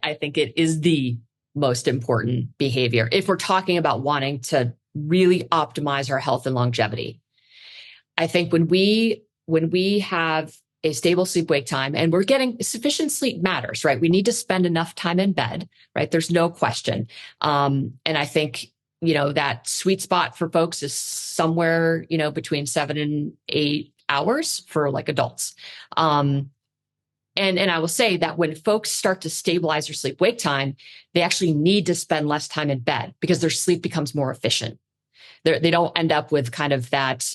I think it is the most important behavior if we're talking about wanting to really optimize our health and longevity. I think when we have a stable sleep-wake time and we're getting sufficient sleep matters, right? We need to spend enough time in bed, right? There's no question. And I think, that sweet spot for folks is somewhere, between 7 and 8 hours for like adults. And I will say that when folks start to stabilize their sleep-wake time, they actually need to spend less time in bed because their sleep becomes more efficient. They don't end up with kind of that,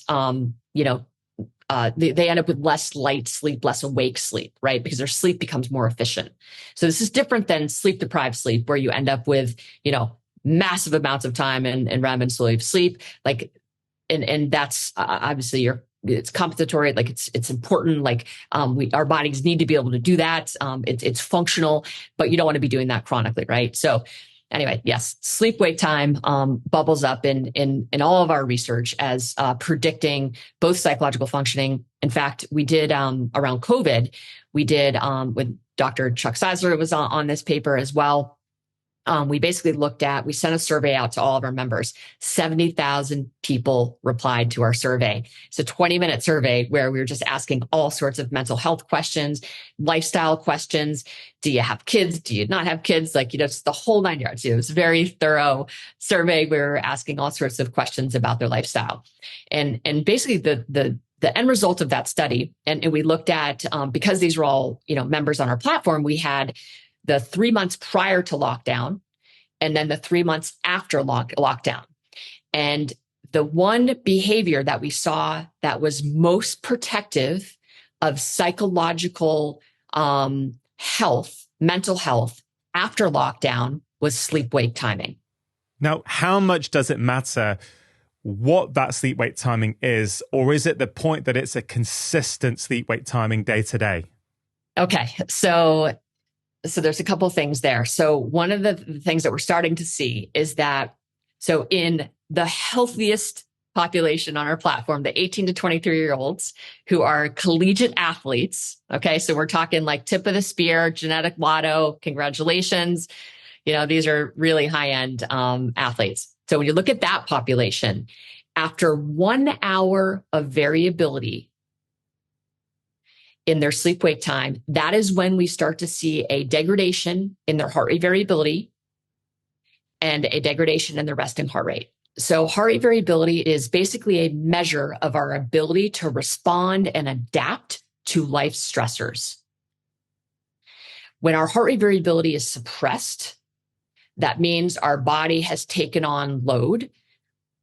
they end up with less light sleep, less awake sleep, right? Because their sleep becomes more efficient. So this is different than sleep-deprived sleep, where you end up with, massive amounts of time and REM and slow wave sleep. Like, and that's obviously it's compensatory. Like it's important. Like, our bodies need to be able to do that. It's functional, but you don't want to be doing that chronically, right? So anyway, yes, sleep-wake time bubbles up in all of our research as predicting both psychological functioning. In fact, we did around COVID, we did with Dr. Chuck Seisler was on this paper as well. We basically we sent a survey out to all of our members. 70,000 people replied to our survey. It's a 20-minute survey where we were just asking all sorts of mental health questions, lifestyle questions. Do you have kids? Do you not have kids? Like, it's the whole 9 yards. It was a very thorough survey. We were asking all sorts of questions about their lifestyle. And basically the end result of that study, and we looked at, because these were all, members on our platform, we had the 3 months prior to lockdown, and then the 3 months after lockdown. And the one behavior that we saw that was most protective of psychological health, mental health after lockdown was sleep-wake timing. Now, how much does it matter what that sleep-wake timing is, or is it the point that it's a consistent sleep-wake timing day to day? Okay, so there's a couple of things there. So one of the things that we're starting to see is that, so in the healthiest population on our platform, the 18 to 23-year-olds who are collegiate athletes, okay, so we're talking like tip of the spear, genetic lotto, congratulations. These are really high-end athletes. So when you look at that population, after 1 hour of variability in their sleep-wake time, that is when we start to see a degradation in their heart rate variability and a degradation in their resting heart rate. So heart rate variability is basically a measure of our ability to respond and adapt to life stressors. When our heart rate variability is suppressed, that means our body has taken on load,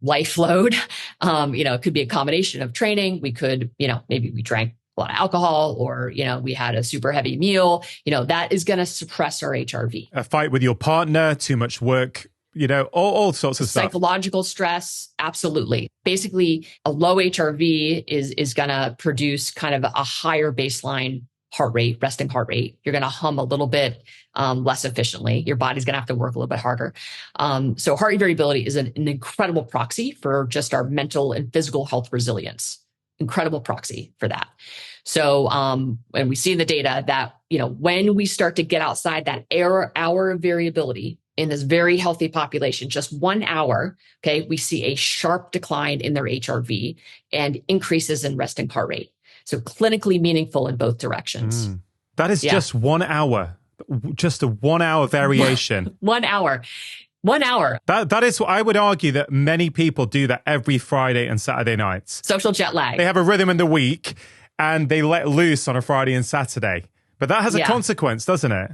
life load. It could be a combination of training. We could, maybe we drank a lot of alcohol, or, we had a super heavy meal, that is going to suppress our HRV. A fight with your partner, too much work, all sorts of stuff. Psychological stress, absolutely. Basically, a low HRV is going to produce kind of a higher baseline heart rate, resting heart rate. You're going to hum a little bit less efficiently. Your body's going to have to work a little bit harder. So heart rate variability is an incredible proxy for just our mental and physical health resilience. Incredible proxy for that. So, and we see in the data that, when we start to get outside that hour of variability in this very healthy population, just 1 hour, okay, we see a sharp decline in their HRV and increases in resting heart rate. So clinically meaningful in both directions. That is just 1 hour, just a 1 hour variation. 1 hour. 1 hour. That is, I would argue that many people do that every Friday and Saturday nights. Social jet lag. They have a rhythm in the week and they let loose on a Friday and Saturday. But that has a consequence, doesn't it?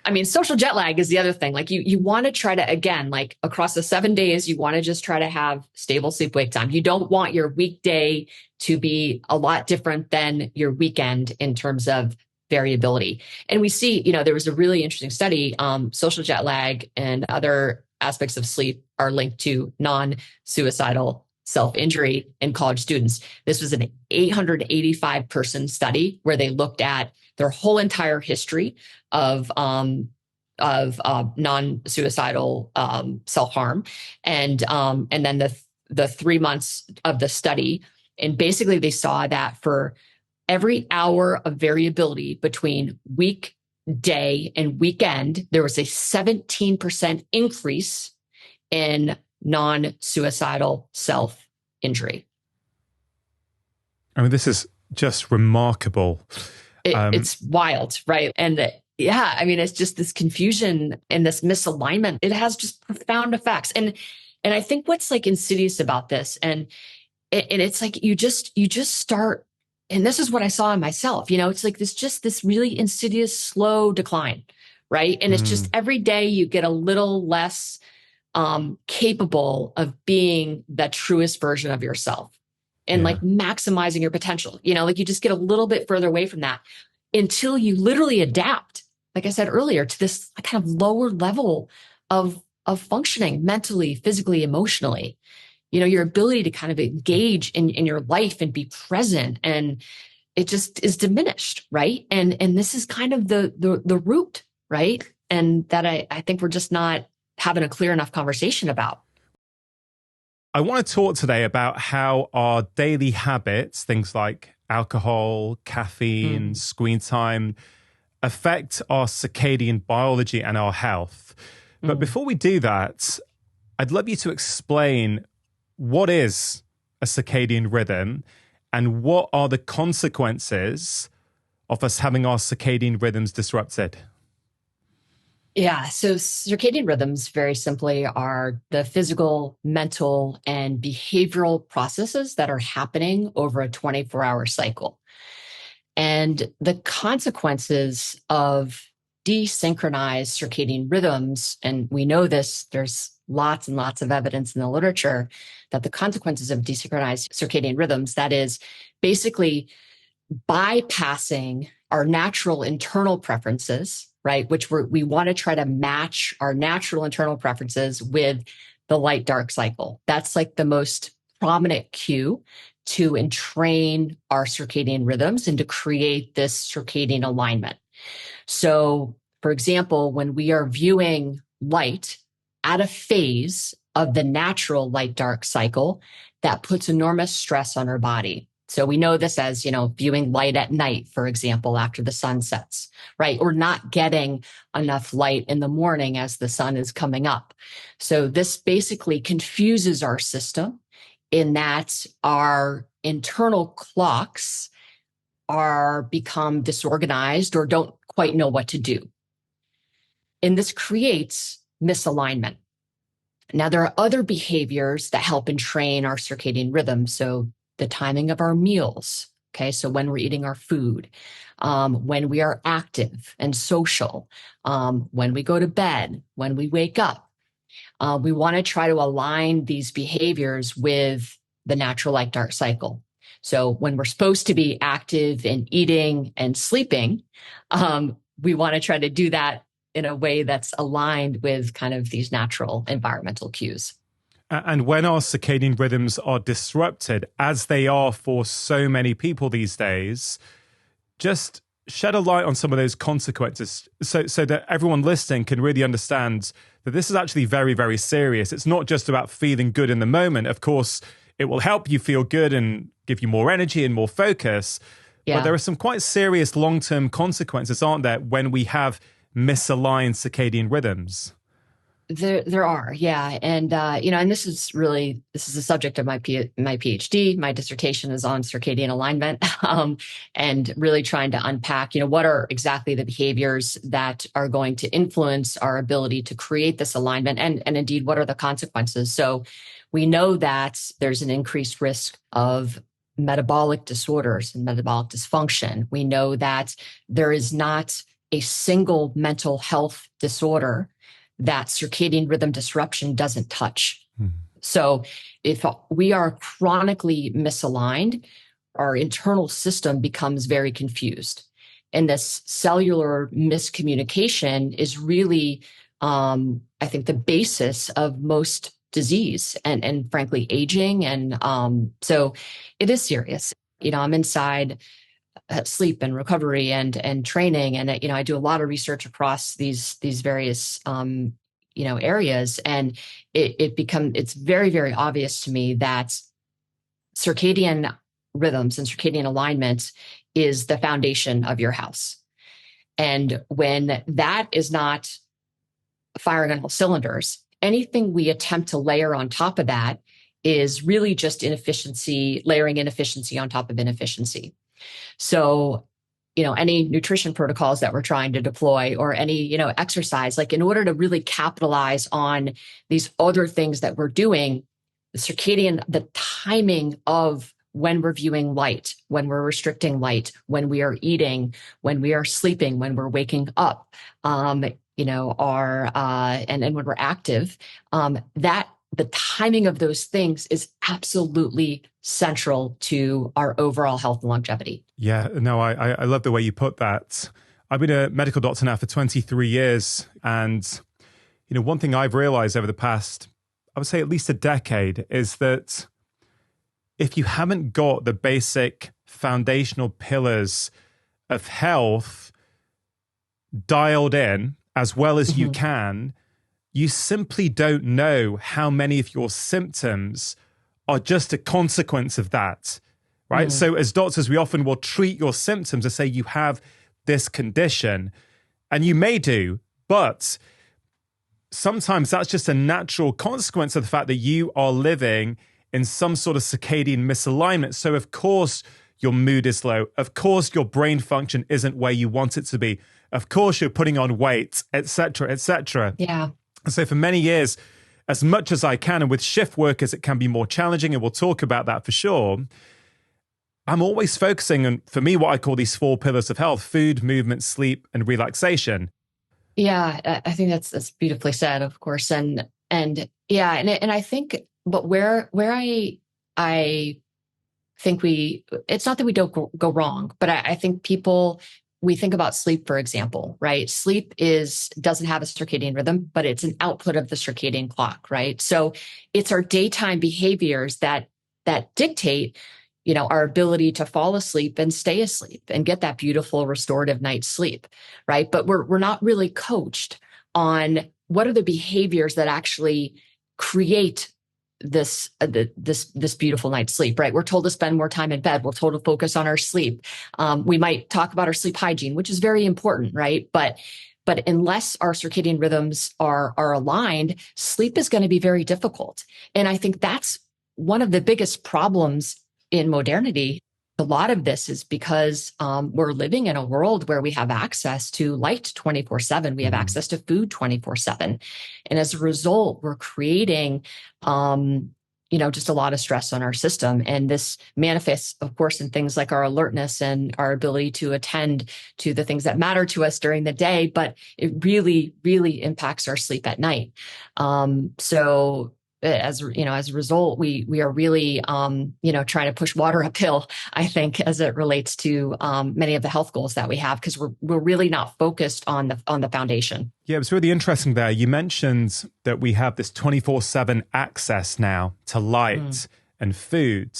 I mean, social jet lag is the other thing. Like you want to try to, again, like across the 7 days, you want to just try to have stable sleep-wake time. You don't want your weekday to be a lot different than your weekend in terms of variability. And we see, there was a really interesting study, social jet lag and other aspects of sleep are linked to non-suicidal self-injury in college students. This was an 885 person study where they looked at their whole entire history of non-suicidal self-harm, and then the 3 months of the study, and basically they saw that for every hour of variability between day and weekend, there was a 17% increase in non-suicidal self-injury. I mean, this is just remarkable. It's wild, right? And yeah, I mean, it's just this confusion and this misalignment. It has just profound effects. And I think what's like insidious about this, and it's like you just start, and this is what I saw in myself, it's like this really insidious, slow decline, right? And it's just every day you get a little less capable of being the truest version of yourself and like maximizing your potential. Like you just get a little bit further away from that until you literally adapt, like I said earlier, to this kind of lower level of functioning mentally, physically, emotionally. Your ability to kind of engage in your life and be present, and it just is diminished, right? And this is kind of the root, right? And that I think we're just not having a clear enough conversation about. I want to talk today about how our daily habits, things like alcohol, caffeine, screen time, affect our circadian biology and our health. But before we do that, I'd love you to explain what is a circadian rhythm and what are the consequences of us having our circadian rhythms disrupted? Yeah. So circadian rhythms, very simply, are the physical, mental, and behavioral processes that are happening over a 24-hour cycle. And the consequences of desynchronized circadian rhythms, and we know this, there's lots and lots of evidence in the literature that the consequences of desynchronized circadian rhythms, that is basically bypassing our natural internal preferences, right? Which we want to try to match our natural internal preferences with the light dark cycle. That's like the most prominent cue to entrain our circadian rhythms and to create this circadian alignment. So, for example, when we are viewing light at a phase of the natural light dark cycle, that puts enormous stress on our body. So we know this as, viewing light at night, for example, after the sun sets, right? Or not getting enough light in the morning as the sun is coming up. So this basically confuses our system in that our internal clocks become disorganized or don't quite know what to do. And this creates misalignment. Now, there are other behaviors that help entrain our circadian rhythm. So the timing of our meals, okay? So when we're eating our food, when we are active and social, when we go to bed, when we wake up, we want to try to align these behaviors with the natural light dark cycle. So when we're supposed to be active and eating and sleeping, we want to try to do that in a way that's aligned with kind of these natural environmental cues. And when our circadian rhythms are disrupted, as they are for so many people these days, just shed a light on some of those consequences so that everyone listening can really understand that this is actually very, very serious. It's not just about feeling good in the moment. Of course, it will help you feel good and give you more energy and more focus. Yeah. But there are some quite serious long-term consequences, aren't there, when we have misaligned circadian rhythms? There are, yeah. And, and this is the subject of my PhD. My dissertation is on circadian alignment, and really trying to unpack, what are exactly the behaviors that are going to influence our ability to create this alignment, and indeed, what are the consequences? So we know that there's an increased risk of metabolic disorders and metabolic dysfunction. We know that there is not a single mental health disorder that circadian rhythm disruption doesn't touch. So if we are chronically misaligned, our internal system becomes very confused. And this cellular miscommunication is really, I think, the basis of most disease and frankly, aging. And so it is serious. I'm inside sleep and recovery and training. And, I do a lot of research across these various, areas. And it's very, very obvious to me that circadian rhythms and circadian alignment is the foundation of your house. And when that is not firing on all cylinders, anything we attempt to layer on top of that is really just inefficiency, layering inefficiency on top of inefficiency. So, any nutrition protocols that we're trying to deploy or any, exercise, like in order to really capitalize on these other things that we're doing, the timing of when we're viewing light, when we're restricting light, when we are eating, when we are sleeping, when we're waking up, and when we're active, that the timing of those things is absolutely central to our overall health and longevity. Yeah, no, I love the way you put that. I've been a medical doctor now for 23 years. And, one thing I've realized over the past, I would say at least a decade, is that if you haven't got the basic foundational pillars of health dialed in as well as you can, you simply don't know how many of your symptoms are just a consequence of that, right? So as doctors, we often will treat your symptoms and say you have this condition, and you may do, but sometimes that's just a natural consequence of the fact that you are living in some sort of circadian misalignment. So of course your mood is low. Of course your brain function isn't where you want it to be. Of course you're putting on weight, et cetera, et cetera. Yeah. So for many years, as much as I can, and with shift workers, it can be more challenging, and we'll talk about that for sure, I'm always focusing on, for me, what I call these 4 pillars of health: food, movement, sleep, and relaxation. Yeah, I think that's beautifully said, of course. And I think, but where I think it's not that we don't go wrong, but I think we think about sleep, for example, right? Sleep doesn't have a circadian rhythm, but it's an output of the circadian clock, right? So it's our daytime behaviors that dictate, our ability to fall asleep and stay asleep and get that beautiful restorative night's sleep, right? But we're not really coached on what are the behaviors that actually create this beautiful night's sleep, right? We're told to spend more time in bed. We're told to focus on our sleep. We might talk about our sleep hygiene, which is very important, right? But unless our circadian rhythms are aligned, sleep is going to be very difficult. And I think that's one of the biggest problems in modernity. A lot of this is because we're living in a world where we have access to light 24/7. We have access to food 24/7. And as a result, we're creating, just a lot of stress on our system. And this manifests, of course, in things like our alertness and our ability to attend to the things that matter to us during the day. But it really, really impacts our sleep at night. So as a result, we are really, trying to push water uphill, I think, as it relates to many of the health goals that we have, because we're really not focused on the foundation. Yeah, it was really interesting there. You mentioned that we have this 24/7 access now to light and food.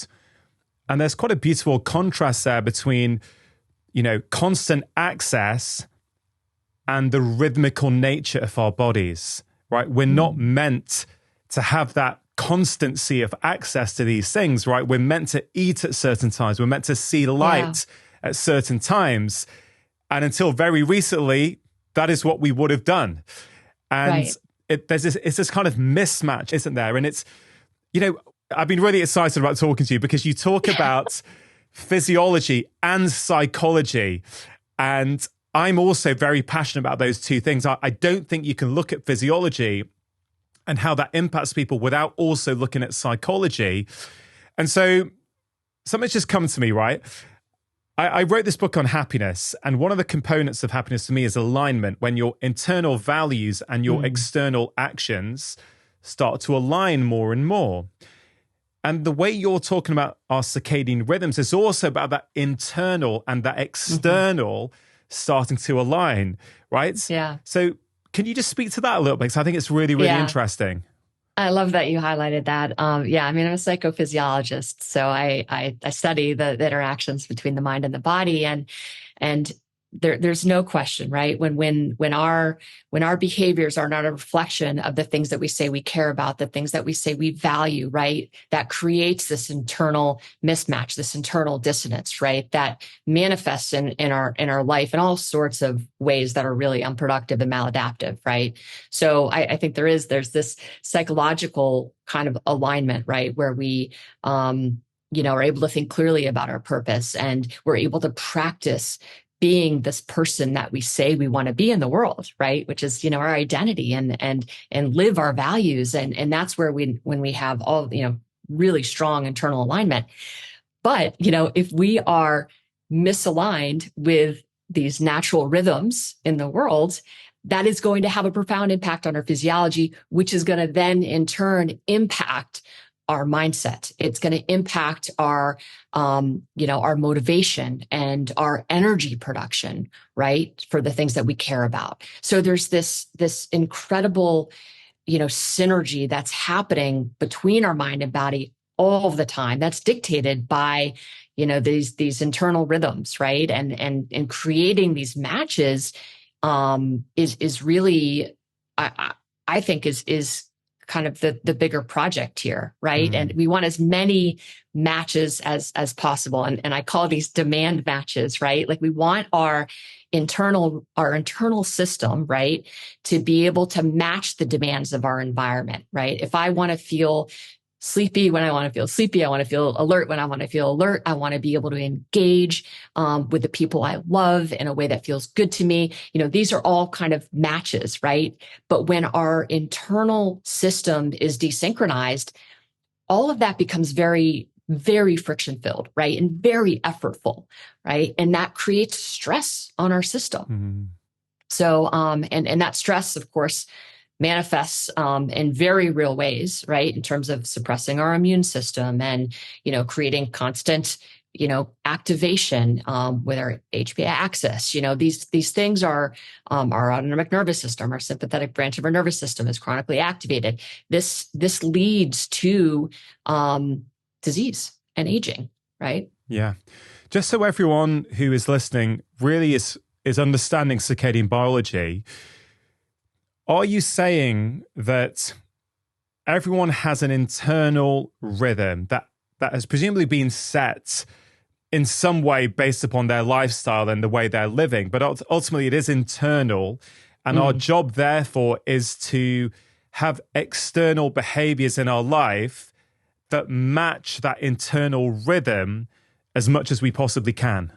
And there's quite a beautiful contrast there between, constant access and the rhythmical nature of our bodies, right? We're not meant to have that constancy of access to these things, right? We're meant to eat at certain times. We're meant to see light at certain times. And until very recently, that is what we would have done. And it's this kind of mismatch, isn't there? And it's, I've been really excited about talking to you because you talk about physiology and psychology. And I'm also very passionate about those two things. I don't think you can look at physiology and how that impacts people without also looking at psychology. And so something's just come to me, right? I wrote this book on happiness, and one of the components of happiness for me is alignment, when your internal values and your external actions start to align more and more. And the way you're talking about our circadian rhythms is also about that internal and that external starting to align, right? Yeah. So can you just speak to that a little bit? Because I think it's really, really interesting. I love that you highlighted that. I'm a psychophysiologist, so I study the interactions between the mind and the body, and there's no question, right? When our behaviors are not a reflection of the things that we say we care about, the things that we say we value, right? That creates this internal mismatch, this internal dissonance, right? That manifests in our life in all sorts of ways that are really unproductive and maladaptive, right? So I think there's this psychological kind of alignment, right? Where we are able to think clearly about our purpose, and we're able to practice being this person that we say we want to be in the world, right? Which is, our identity, and live our values. And that's where when we have all, really strong internal alignment. But, if we are misaligned with these natural rhythms in the world, that is going to have a profound impact on our physiology, which is going to then in turn impact our mindset. It's going to impact our motivation and our energy production, right? For the things that we care about. So there's this incredible, synergy that's happening between our mind and body all of the time. That's dictated by, these internal rhythms, right? And creating these matches, is really, I think is kind of the bigger project here, right? And we want as many matches as possible. And I call these demand matches, right? Like we want our internal system, right, to be able to match the demands of our environment, right? If I want to feel sleepy when I want to feel sleepy, I want to feel alert when I want to feel alert. I want to be able to engage with the people I love in a way that feels good to me. These are all kind of matches, right? But when our internal system is desynchronized, all of that becomes very, very friction filled, right? And very effortful, right? And that creates stress on our system. Mm-hmm. So, and that stress, of course, manifests in very real ways, right? In terms of suppressing our immune system and, creating constant, activation with our HPA axis. These things are our autonomic nervous system, our sympathetic branch of our nervous system is chronically activated. This leads to disease and aging, right? Yeah. Just so everyone who is listening really is understanding circadian biology, are you saying that everyone has an internal rhythm that has presumably been set in some way based upon their lifestyle and the way they're living, but ultimately it is internal, and our job therefore is to have external behaviors in our life that match that internal rhythm as much as we possibly can?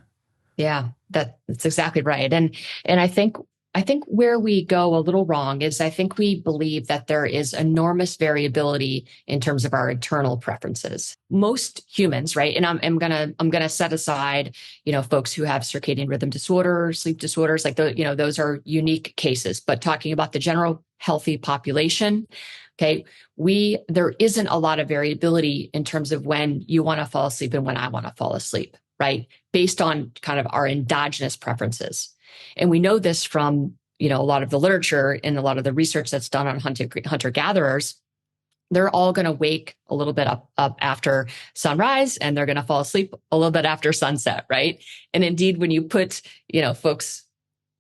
Yeah, that's exactly right. And I think where we go a little wrong is I think we believe that there is enormous variability in terms of our internal preferences. Most humans, right? And I'm gonna set aside, folks who have circadian rhythm disorder, sleep disorders, like those are unique cases. But talking about the general healthy population, okay, there isn't a lot of variability in terms of when you want to fall asleep and when I want to fall asleep, right? Based on kind of our endogenous preferences. And we know this from, a lot of the literature and a lot of the research that's done on hunter-gatherers. They're all going to wake a little bit up after sunrise, and they're going to fall asleep a little bit after sunset, right? And indeed, when you put, folks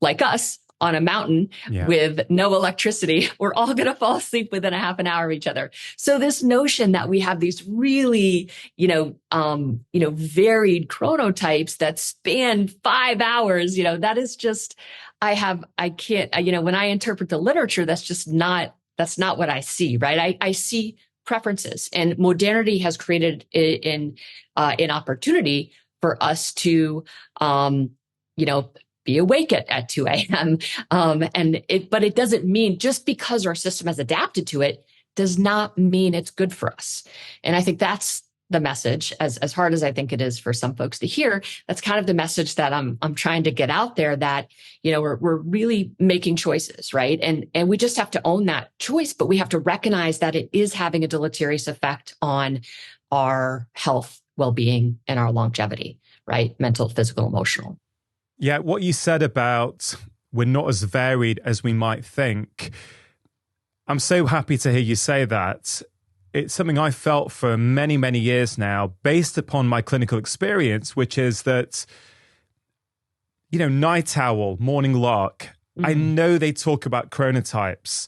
like us on a mountain with no electricity, we're all going to fall asleep within a half an hour of each other. So this notion that we have these really, varied chronotypes that span 5 hours, that is just, I can't, when I interpret the literature, that's not what I see, right? I see preferences, and modernity has created an opportunity for us to, be awake at 2 a.m. But it doesn't mean, just because our system has adapted to it does not mean it's good for us. And I think that's the message, as hard as I think it is for some folks to hear. That's kind of the message that I'm trying to get out there, that, we're really making choices, right? And we just have to own that choice, but we have to recognize that it is having a deleterious effect on our health, well-being, and our longevity, right? Mental, physical, emotional. Yeah, what you said about we're not as varied as we might think, I'm so happy to hear you say that. It's something I felt for many, many years now, based upon my clinical experience, which is that, night owl, morning lark. I know they talk about chronotypes.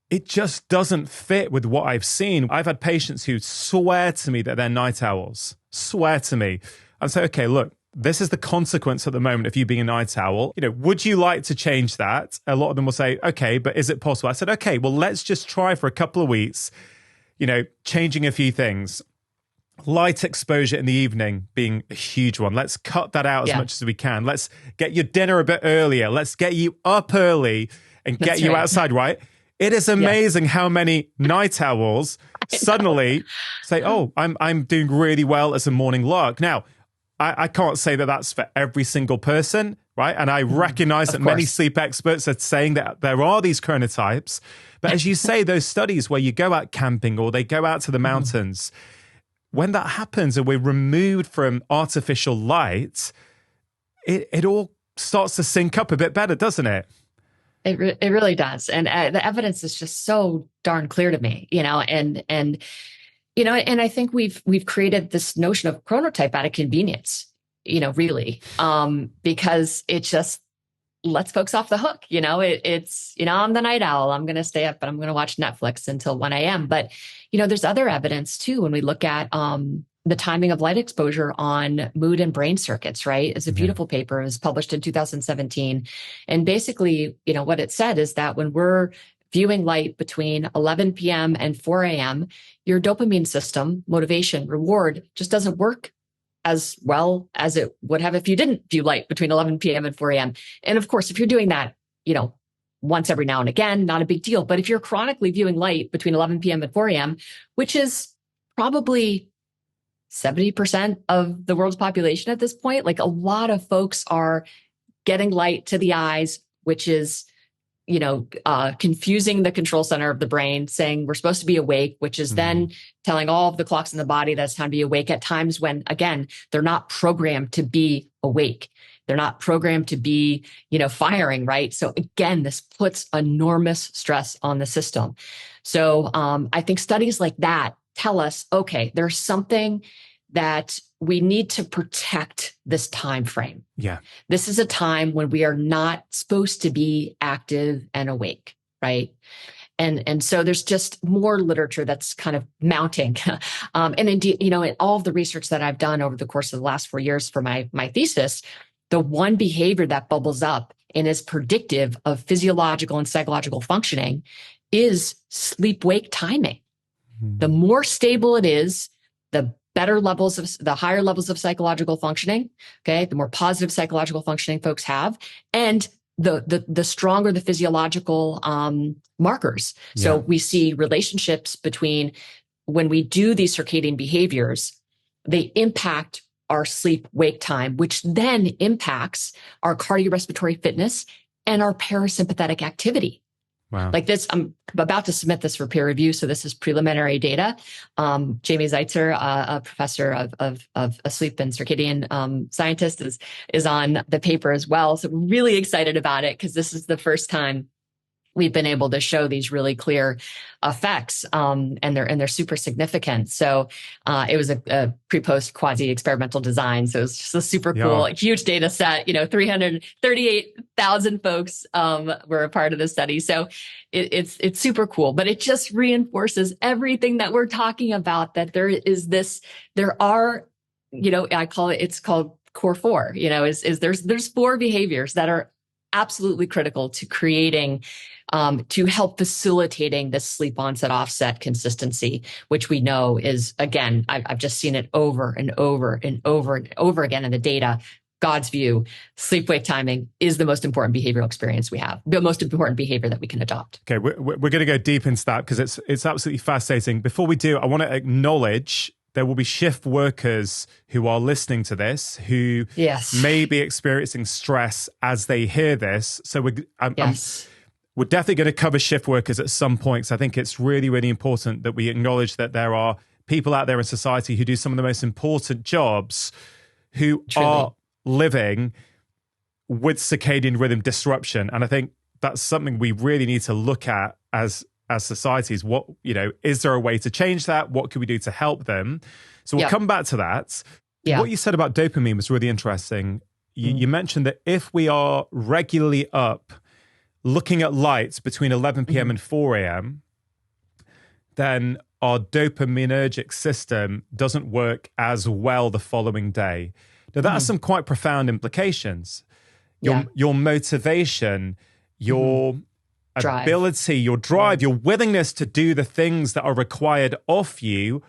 It just doesn't fit with what I've seen. I've had patients who swear to me that they're night owls, swear to me. And say, okay, look, this is the consequence at the moment of you being a night owl. Would you like to change that? A lot of them will say, okay, but is it possible? I said, okay, well, let's just try for a couple of weeks, changing a few things. Light exposure in the evening being a huge one. Let's cut that out as much as we can. Let's get your dinner a bit earlier. Let's get you up early and get you outside, right? It is amazing how many night owls suddenly say, oh, I'm doing really well as a morning lark. Now, I can't say that that's for every single person, right? And I recognize that many sleep experts are saying that there are these chronotypes. But as you say, those studies where you go out camping or they go out to the mountains, when that happens and we're removed from artificial light, it all starts to sync up a bit better, doesn't it? It really does. And the evidence is just so darn clear to me, and I think we've created this notion of chronotype out of convenience, really, because it just lets folks off the hook. It's I'm the night owl. I'm going to stay up and I'm going to watch Netflix until 1 a.m. But, there's other evidence too, when we look at the timing of light exposure on mood and brain circuits, right? It's a beautiful paper. It was published in 2017. And basically, what it said is that when we're viewing light between 11 p.m. and 4 a.m., your dopamine system, motivation, reward, just doesn't work as well as it would have if you didn't view light between 11 p.m. and 4 a.m. And of course, if you're doing that, once every now and again, not a big deal. But if you're chronically viewing light between 11 p.m. and 4 a.m., which is probably 70% of the world's population at this point, like a lot of folks are getting light to the eyes, which is confusing the control center of the brain, saying we're supposed to be awake, which is then telling all of the clocks in the body that it's time to be awake at times when, again, they're not programmed to be awake. They're not programmed to be, firing, right? So again, this puts enormous stress on the system. So I think studies like that tell us, okay, there's something that we need to protect this time frame. Yeah. This is a time when we are not supposed to be active and awake, right? And so there's just more literature that's kind of mounting. And indeed, in all of the research that I've done over the course of the last 4 years for my thesis, the one behavior that bubbles up and is predictive of physiological and psychological functioning is sleep-wake timing. The more stable it is, the higher levels of psychological functioning, okay, the more positive psychological functioning folks have, and the stronger the physiological markers. Yeah. So we see relationships between when we do these circadian behaviors, they impact our sleep-wake time, which then impacts our cardiorespiratory fitness and our parasympathetic activity. Wow. Like this, I'm about to submit this for peer review. So this is preliminary data. Jamie Zeitzer, a professor of sleep and circadian scientist, is on the paper as well. So we're really excited about it because this is the first time we've been able to show these really clear effects, and they're super significant. So it was a pre-post quasi experimental design. So it's just a super cool, huge data set. 338,000 folks were a part of the study. So it's super cool, but it just reinforces everything that we're talking about. That there are, it's called core four. There's four behaviors that are absolutely critical to creating, to help facilitating this sleep onset offset consistency, which we know is, again, I've just seen it over and over and over and over again in the data. God's view, sleep-wake timing is the most important behavioral experience we have, the most important behavior that we can adopt. Okay, we're going to go deep into that because it's absolutely fascinating. Before we do, I want to acknowledge there will be shift workers who are listening to this who may be experiencing stress as they hear this. So we're definitely going to cover shift workers at some point. So I think it's really, really important that we acknowledge that there are people out there in society who do some of the most important jobs who are living with circadian rhythm disruption. And I think that's something we really need to look at as societies. What, is there a way to change that? What can we do to help them? So we'll come back to that. What you said about dopamine was really interesting. you mentioned that if we are regularly up looking at lights between 11 p.m. and 4 a.m., then our dopaminergic system doesn't work as well the following day. Now, that has some quite profound implications. Your motivation, your ability, your drive, your willingness to do the things that are required of you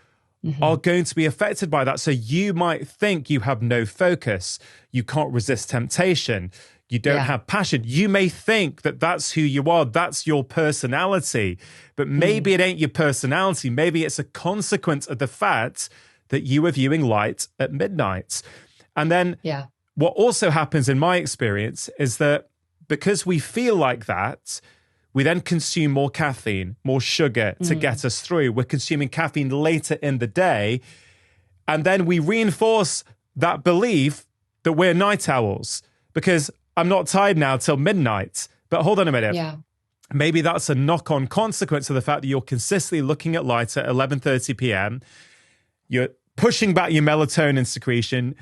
are going to be affected by that. So you might think you have no focus, you can't resist temptation, you don't have passion. You may think that that's who you are, that's your personality, but maybe it ain't your personality. Maybe it's a consequence of the fact that you are viewing light at midnight. And then what also happens in my experience is that because we feel like that, we then consume more caffeine, more sugar to get us through. We're consuming caffeine later in the day. And then we reinforce that belief that we're night owls because I'm not tired now till midnight. But hold on a minute. Yeah. Maybe that's a knock-on consequence of the fact that you're consistently looking at light at 11:30 p.m. You're pushing back your melatonin secretion.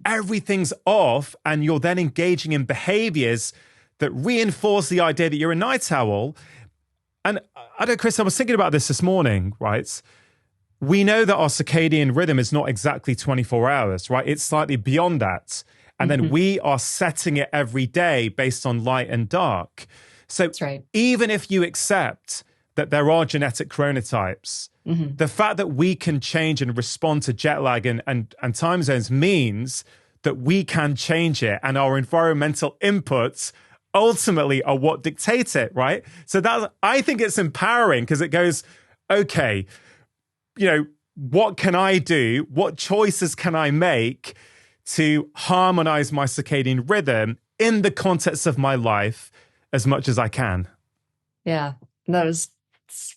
Everything's off, and you're then engaging in behaviors that reinforce the idea that you're a night owl. And I don't, Chris, I was thinking about this morning, right? We know that our circadian rhythm is not exactly 24 hours, right? It's slightly beyond that. And then we are setting it every day based on light and dark. So even if you accept that there are genetic chronotypes, the fact that we can change and respond to jet lag and time zones means that we can change it, and our environmental inputs ultimately are what dictate it, right? So that, I think it's empowering because it goes, okay, what can I do? What choices can I make to harmonize my circadian rhythm in the context of my life as much as I can? Yeah, that was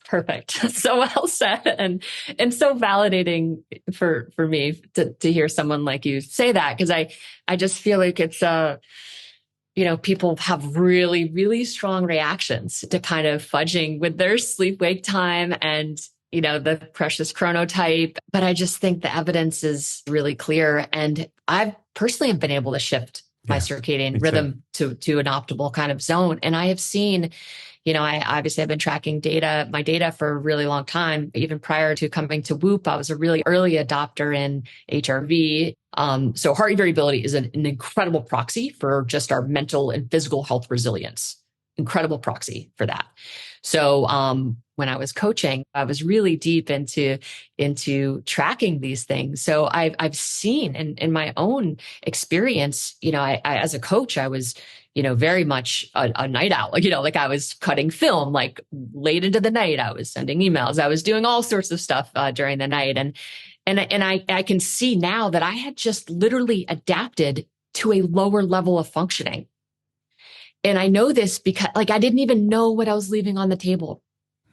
perfect. So well said, and so validating for me to hear someone like you say that, because I just feel like it's people have really, really strong reactions to kind of fudging with their sleep-wake time and, the precious chronotype. But I just think the evidence is really clear. And I've personally have been able to shift my circadian rhythm to an optimal kind of zone. And I have seen, I obviously have been tracking my data for a really long time. Even prior to coming to WHOP, I was a really early adopter in HRV. So heart rate variability is an incredible proxy for just our mental and physical health resilience. Incredible proxy for that. So when I was coaching, I was really deep into tracking these things. So I've seen in my own experience, I as a coach, I was very much a night owl. Like I was cutting film, like late into the night. I was sending emails. I was doing all sorts of stuff during the night. And I can see now that I had just literally adapted to a lower level of functioning. And I know this because I didn't even know what I was leaving on the table.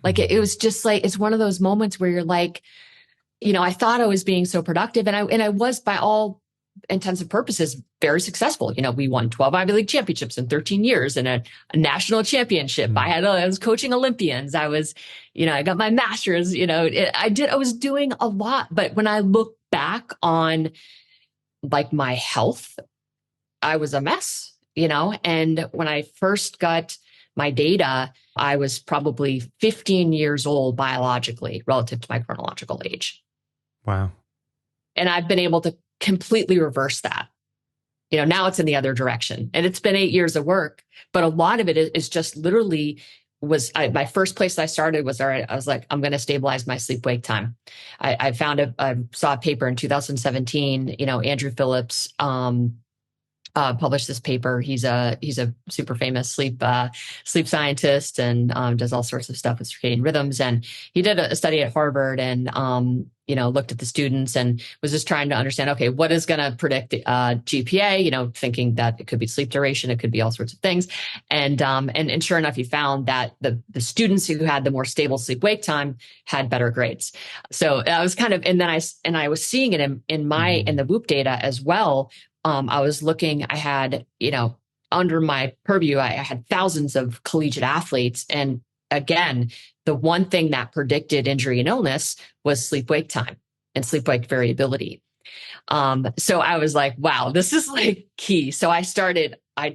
It was just it's one of those moments where you're like, I thought I was being so productive, and I was, by all intents and purposes, very successful. We won 12 Ivy League championships in 13 years and a national championship. I was coaching Olympians. I was, I got my master's, I was doing a lot. But when I look back on my health, I was a mess, and when I first got my data, I was probably 15 years old biologically relative to my chronological age. Wow. And I've been able to completely reverse that. Now it's in the other direction, and it's been 8 years of work, but a lot of it is just literally my first place I started was, all right, I was like, I'm going to stabilize my sleep wake time. I saw a paper in 2017, Andrew Phillips, published this paper. He's a super famous sleep scientist and does all sorts of stuff with circadian rhythms. And he did a study at Harvard and looked at the students and was just trying to understand, okay, what is going to predict GPA? Thinking that it could be sleep duration, it could be all sorts of things. And sure enough, he found that the students who had the more stable sleep wake time had better grades. So I was kind of, and I was seeing it in the WHOP data as well. I was looking, I had, under my purview, I had thousands of collegiate athletes. And again, the one thing that predicted injury and illness was sleep-wake time and sleep-wake variability. So I was like, wow, this is like key. So I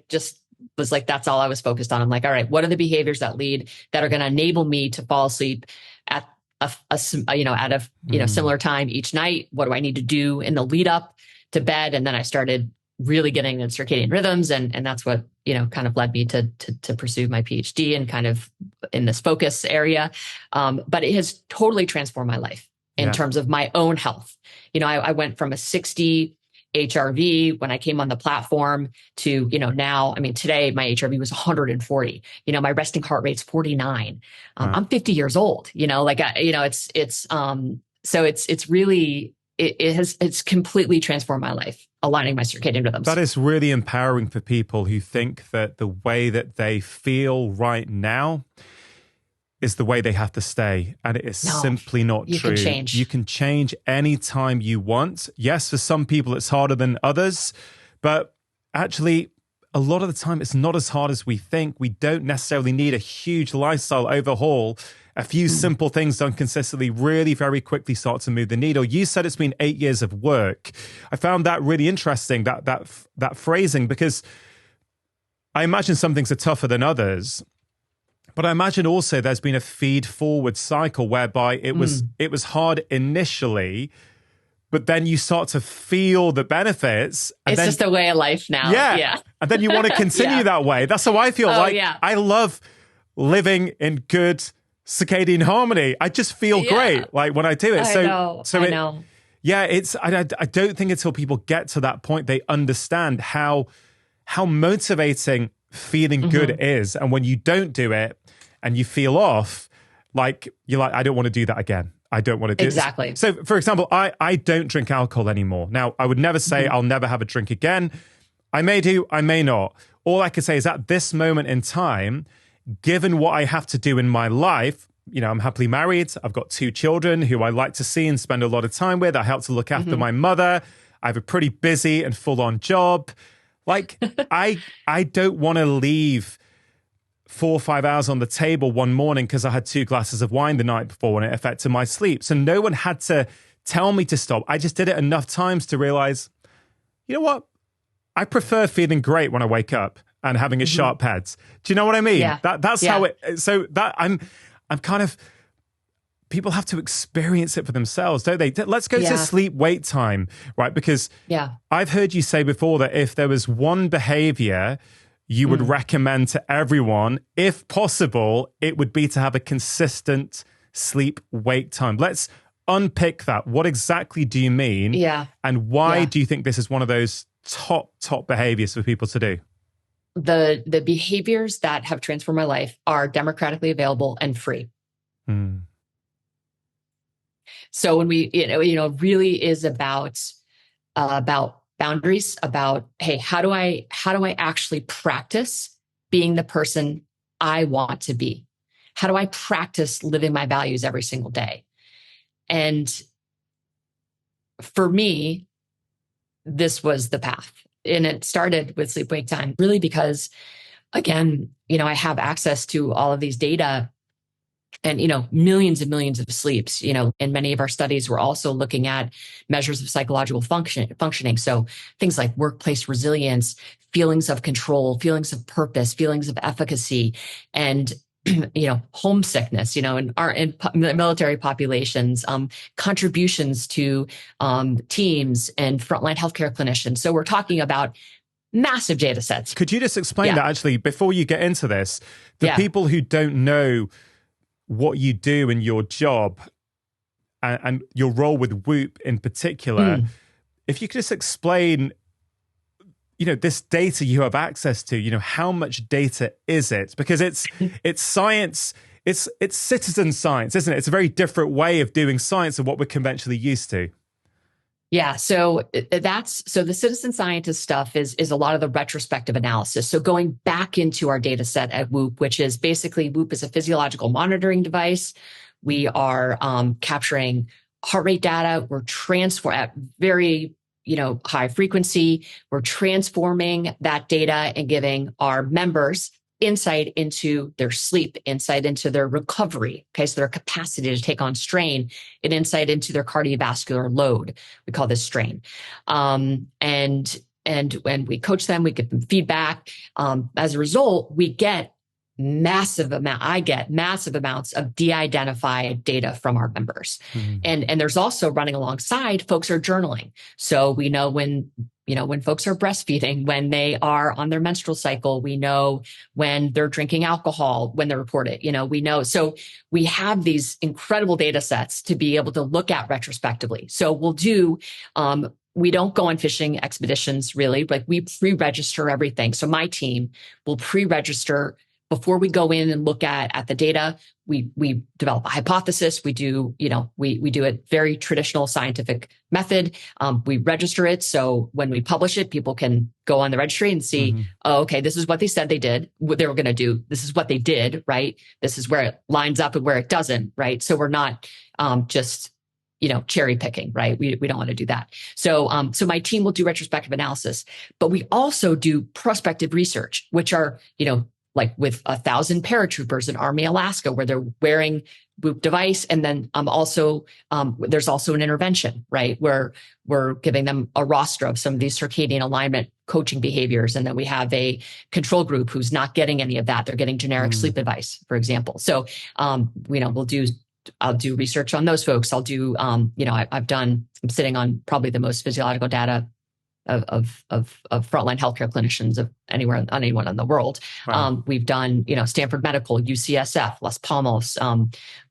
just was like, that's all I was focused on. I'm like, all right, what are the behaviors that are going to enable me to fall asleep at similar time each night? What do I need to do in the lead up to bed? And then I started really getting into circadian rhythms. And that's what, kind of led me to pursue my PhD and kind of in this focus area. But it has totally transformed my life in terms of my own health. I went from a 60 HRV when I came on the platform to, now, today my HRV was 140, my resting heart rate's 49. I'm 50 years old, it's really, it's completely transformed my life, aligning my circadian rhythms. That is really empowering for people who think that the way that they feel right now is the way they have to stay. And it is simply not true. You can change. You can change anytime you want. Yes, for some people it's harder than others, but actually a lot of the time it's not as hard as we think. We don't necessarily need a huge lifestyle overhaul. A few simple things done consistently really very quickly start to move the needle. You said it's been 8 years of work. I found that really interesting, that phrasing, because I imagine some things are tougher than others. But I imagine also there's been a feed forward cycle whereby it was hard initially, but then you start to feel the benefits. And it's just a way of life now. Yeah. And then you want to continue that way. That's how I feel. I love living in good circadian harmony. I just feel great like when I do it. I know. Yeah, I don't think until people get to that point, they understand how motivating feeling good is. And when you don't do it and you feel off, you're like, I don't want to do that again. I don't want to do exactly. So for example, I don't drink alcohol anymore. Now, I would never say I'll never have a drink again. I may do, I may not. All I can say is at this moment in time, given what I have to do in my life, I'm happily married. I've got 2 children who I like to see and spend a lot of time with. I help to look after my mother. I have a pretty busy and full-on job. I don't want to leave 4 or 5 hours on the table one morning because I had 2 glasses of wine the night before and it affected my sleep. So no one had to tell me to stop. I just did it enough times to realize, you know what? I prefer feeling great when I wake up and having a sharp head. Do you know what I mean? Yeah. That's how it. So that I'm kind of. People have to experience it for themselves, don't they? Let's go to sleep wake time, right? Because I've heard you say before that if there was one behavior you would recommend to everyone, if possible, it would be to have a consistent sleep wake time. Let's unpick that. What exactly do you mean? Yeah. And why do you think this is one of those top behaviors for people to do? The behaviors that have transformed my life are democratically available and free. So when we, really is about boundaries, about, hey, how do I actually practice being the person I want to be? How do I practice living my values every single day? And for me, this was the path. And it started with sleep wake time, really because, again, I have access to all of these data and, millions and millions of sleeps. In many of our studies, we're also looking at measures of psychological functioning. So things like workplace resilience, feelings of control, feelings of purpose, feelings of efficacy, and homesickness, in military populations, contributions to teams and frontline healthcare clinicians. So we're talking about massive data sets. Could you just explain that actually before you get into this? The people who don't know what you do in your job and your role with WHOP in particular, if you could just explain, this data you have access to, how much data is it? Because it's science, it's citizen science, isn't it? It's a very different way of doing science than what we're conventionally used to. Yeah. So the citizen scientist stuff is a lot of the retrospective analysis. So going back into our data set at WHOP, which is basically WHOP is a physiological monitoring device. We are capturing heart rate data. We're at very, high frequency. We're transforming that data and giving our members insight into their sleep, insight into their recovery, okay, so their capacity to take on strain, and insight into their cardiovascular load. We call this strain. And when we coach them, we give them feedback. As a result, I get massive amounts of de-identified data from our members. And there's also, running alongside, folks are journaling. So we know when folks are breastfeeding, when they are on their menstrual cycle, we know when they're drinking alcohol, when they report it, we know. So we have these incredible data sets to be able to look at retrospectively. So we'll do, we don't go on fishing expeditions really, but we pre-register everything. So my team will pre-register before we go in and look at the data. We develop a hypothesis. We do, we do a very traditional scientific method. We register it. So when we publish it, people can go on the registry and see, oh, okay, this is what they said they did, what they were going to do. This is what they did, right? This is where it lines up and where it doesn't, right? So we're not just, cherry picking, right? We don't want to do that. So my team will do retrospective analysis, but we also do prospective research, which are, like with 1,000 paratroopers in Army Alaska, where they're wearing WHOP device. And then there's also an intervention, right? Where we're giving them a roster of some of these circadian alignment coaching behaviors. And then we have a control group who's not getting any of that. They're getting generic sleep advice, for example. So, I'll do research on those folks. I'll do, I'm sitting on probably the most physiological data of frontline healthcare clinicians of anyone in the world. Wow. We've done, Stanford Medical, UCSF, Las Palmas.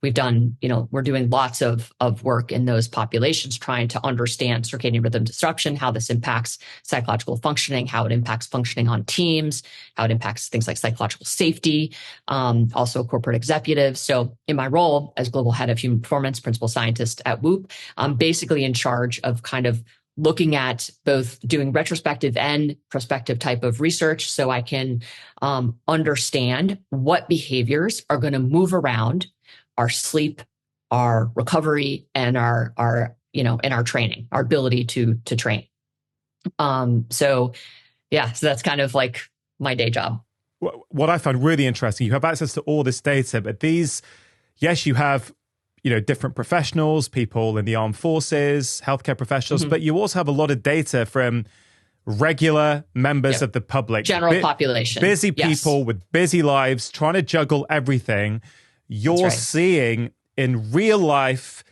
We've done, we're doing lots of work in those populations, trying to understand circadian rhythm disruption, how this impacts psychological functioning, how it impacts functioning on teams, how it impacts things like psychological safety, also corporate executives. So in my role as global head of human performance, principal scientist at WHOP, I'm basically in charge of kind of looking at both doing retrospective and prospective type of research, so I can understand what behaviors are going to move around our sleep, our recovery, and our and our training, our ability to train. So that's kind of like my day job. What I find really interesting, you have access to all this data, but yes, you have different professionals, people in the armed forces, healthcare professionals, but you also have a lot of data from regular members of the public. General population. Busy people with busy lives, trying to juggle everything. You're seeing in real life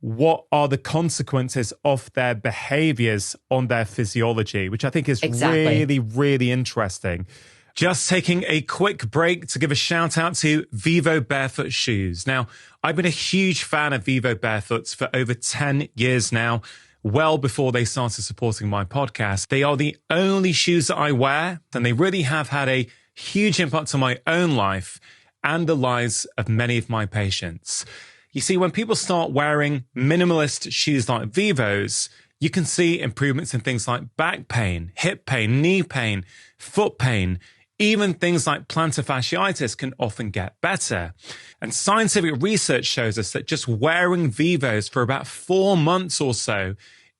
what are the consequences of their behaviors on their physiology, which I think is really, really interesting. Just taking a quick break to give a shout out to Vivo Barefoot shoes. Now, I've been a huge fan of Vivo Barefoots for over 10 years now, well before they started supporting my podcast. They are the only shoes that I wear, and they really have had a huge impact on my own life and the lives of many of my patients. You see, when people start wearing minimalist shoes like Vivos, you can see improvements in things like back pain, hip pain, knee pain, foot pain. Even things like plantar fasciitis can often get better. And scientific research shows us that just wearing Vivos for about 4 months or so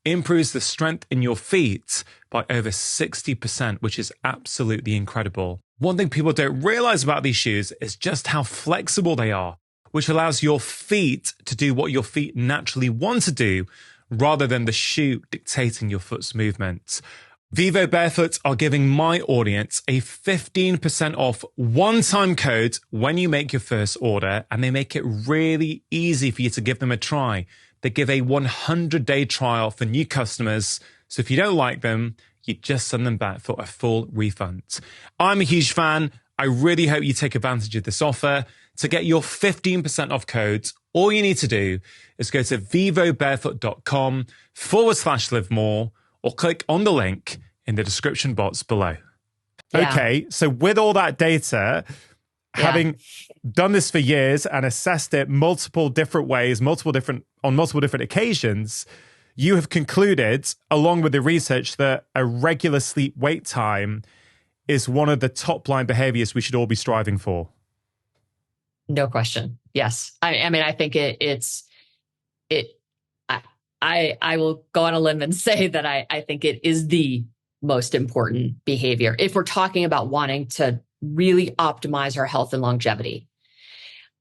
improves the strength in your feet by over 60%, which is absolutely incredible. One thing people don't realize about these shoes is just how flexible they are, which allows your feet to do what your feet naturally want to do, rather than the shoe dictating your foot's movement. Vivo Barefoot are giving my audience a 15% off one-time code when you make your first order, and they make it really easy for you to give them a try. They give a 100-day trial for new customers, so if you don't like them, you just send them back for a full refund. I'm a huge fan. I really hope you take advantage of this offer. To get your 15% off code, all you need to do is go to vivobarefoot.com/livemore, or click on the link in the description box below. Yeah. Okay, so with all that data, having done this for years and assessed it multiple different ways, on multiple different occasions, you have concluded, along with the research, that a regular sleep wake time is one of the top line behaviors we should all be striving for. No question. Yes. I mean, I think I will go on a limb and say that I think it is the most important behavior. If we're talking about wanting to really optimize our health and longevity.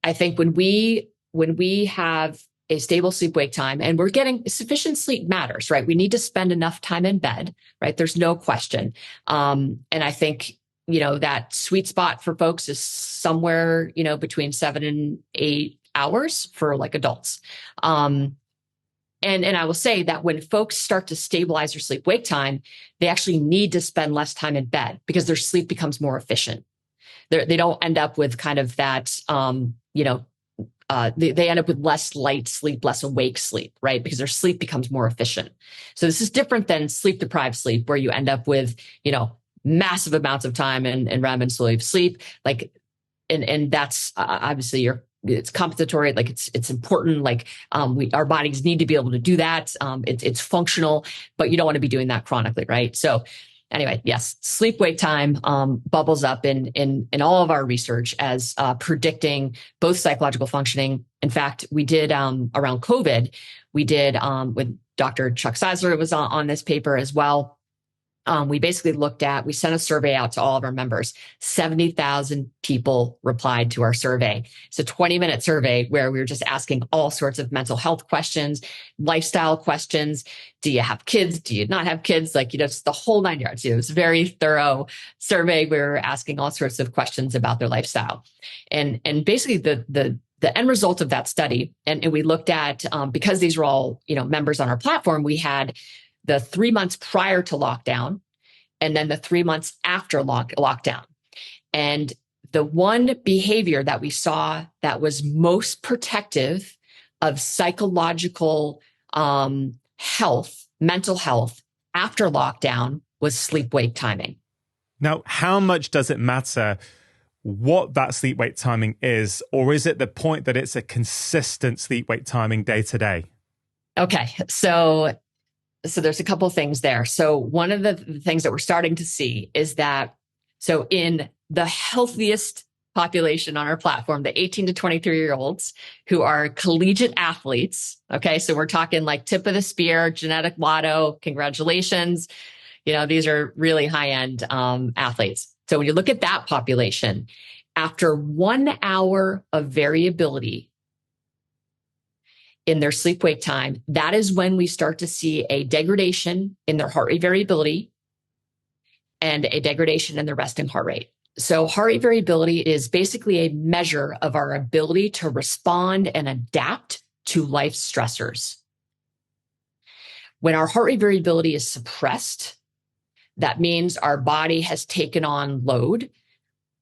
I think when we have a stable sleep wake time and we're getting sufficient sleep matters, right? We need to spend enough time in bed, right? There's no question. And I think, that sweet spot for folks is somewhere, between 7 and 8 hours for like adults. And I will say that when folks start to stabilize their sleep wake time, they actually need to spend less time in bed because their sleep becomes more efficient. They don't end up with kind of that, they end up with less light sleep, less awake sleep, right? Because their sleep becomes more efficient. So this is different than sleep deprived sleep, where you end up with, massive amounts of time in REM and sleep. Like, and that's obviously it's compensatory. Like it's important. Like, our bodies need to be able to do that. It's functional, but you don't want to be doing that chronically, right? So anyway, yes, sleep wake time bubbles up in all of our research as predicting both psychological functioning. In fact, we did around COVID, we did with Dr. Chuck Seisler was on this paper as well. We basically we sent a survey out to all of our members. 70,000 people replied to our survey. It's a 20-minute survey where we were just asking all sorts of mental health questions, lifestyle questions. Do you have kids? Do you not have kids? Like, it's the whole 9 yards. It was a very thorough survey. We were asking all sorts of questions about their lifestyle. And basically the end result of that study, and we looked at, because these were all, members on our platform, we had the 3 months prior to lockdown, and then the 3 months after lockdown. And the one behavior that we saw that was most protective of psychological health, mental health after lockdown was sleep-wake timing. Now, how much does it matter what that sleep-wake timing is, or is it the point that it's a consistent sleep-wake timing day to day? Okay, so there's a couple of things there. So one of the things that we're starting to see is that, so in the healthiest population on our platform, the 18 to 23-year-olds who are collegiate athletes, okay, so we're talking like tip of the spear, genetic lotto, congratulations. These are really high-end athletes. So when you look at that population, after 1 hour of variability in their sleep-wake time, that is when we start to see a degradation in their heart rate variability and a degradation in their resting heart rate. So heart rate variability is basically a measure of our ability to respond and adapt to life stressors. When our heart rate variability is suppressed, that means our body has taken on load,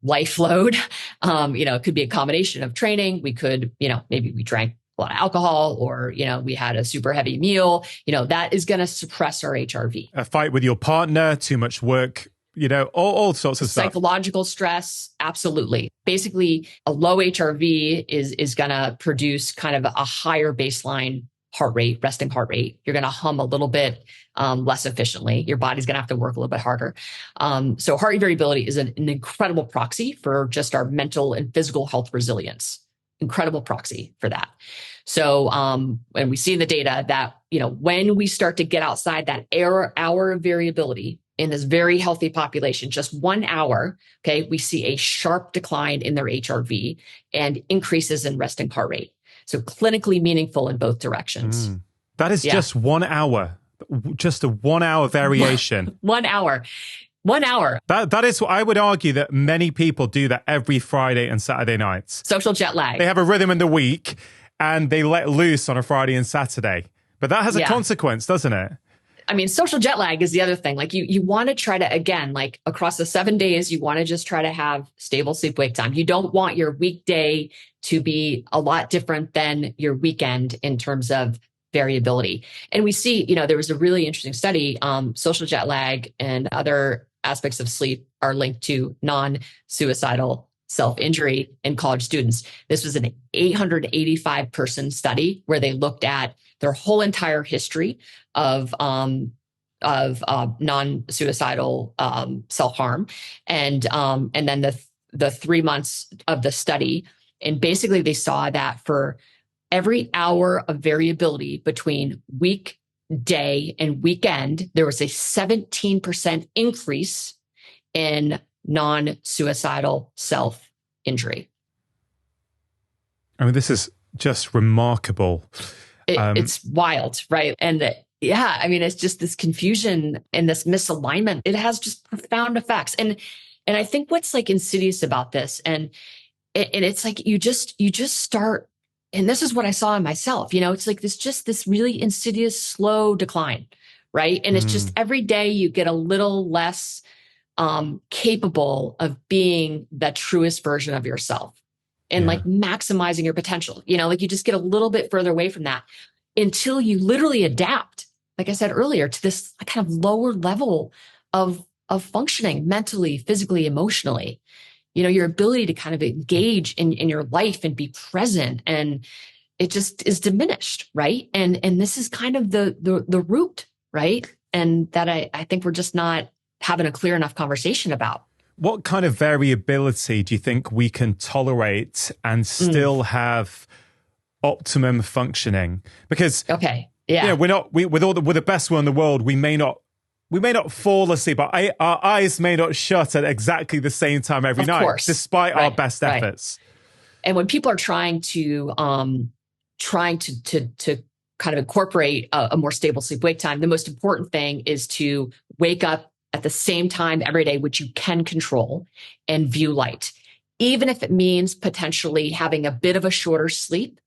life load. It could be a combination of training. We could, maybe we drank a lot of alcohol, or, we had a super heavy meal, that is going to suppress our HRV. A fight with your partner, too much work, all sorts of stuff. Psychological stress, absolutely. Basically, a low HRV is going to produce kind of a higher baseline heart rate, resting heart rate. You're going to hum a little bit less efficiently. Your body's going to have to work a little bit harder. So heart rate variability is an incredible proxy for just our mental and physical health resilience. Incredible proxy for that. So, and we see in the data that, when we start to get outside that hour of variability in this very healthy population, just 1 hour, okay, we see a sharp decline in their HRV and increases in resting heart rate. So clinically meaningful in both directions. That is just 1 hour, just a 1 hour variation. 1 hour. 1 hour. That is what I would argue, that many people do that every Friday and Saturday nights. Social jet lag. They have a rhythm in the week and they let loose on a Friday and Saturday. But that has a consequence, doesn't it? I mean, social jet lag is the other thing. Like you want to try to, again, like across the 7 days, you want to just try to have stable sleep wake time. You don't want your weekday to be a lot different than your weekend in terms of variability. And we see, there was a really interesting study, social jet lag and other aspects of sleep are linked to non-suicidal self-injury in college students. This was an 885 person study where they looked at their whole entire history of non-suicidal self-harm, and then the 3 months of the study, and basically they saw that for every hour of variability between weekday and weekend, there was a 17% increase in non-suicidal self-injury. I mean, this is just remarkable. It's wild, right? And yeah, I mean, it's just this confusion and this misalignment. It has just profound effects. And I think what's like insidious about this, and it's like you just start, and this is what I saw in myself, it's like this really insidious, slow decline, right? And it's just every day you get a little less capable of being the truest version of yourself and like maximizing your potential. Like you just get a little bit further away from that until you literally adapt, like I said earlier, to this kind of lower level of functioning mentally, physically, emotionally. Your ability to kind of engage in your life and be present, and it just is diminished, right? And this is kind of the root, right? And that I think we're just not having a clear enough conversation about. What kind of variability do you think we can tolerate and still have optimum functioning? Because we're the best one in the world. We may not fall asleep. Our eyes may not shut at exactly the same time every night, despite our best efforts. And when people are trying to kind of incorporate a more stable sleep-wake time, the most important thing is to wake up at the same time every day, which you can control, and view light. Even if it means potentially having a bit of a shorter sleep,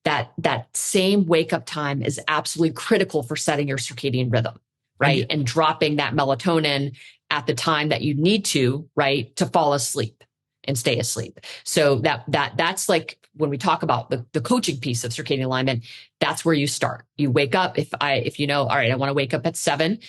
that same wake-up time is absolutely critical for setting your circadian rhythm, right? And dropping that melatonin at the time that you need to, right, to fall asleep and stay asleep. So that's like when we talk about the coaching piece of circadian alignment, that's where you start. You wake up. If all right, I want to wake up at 7.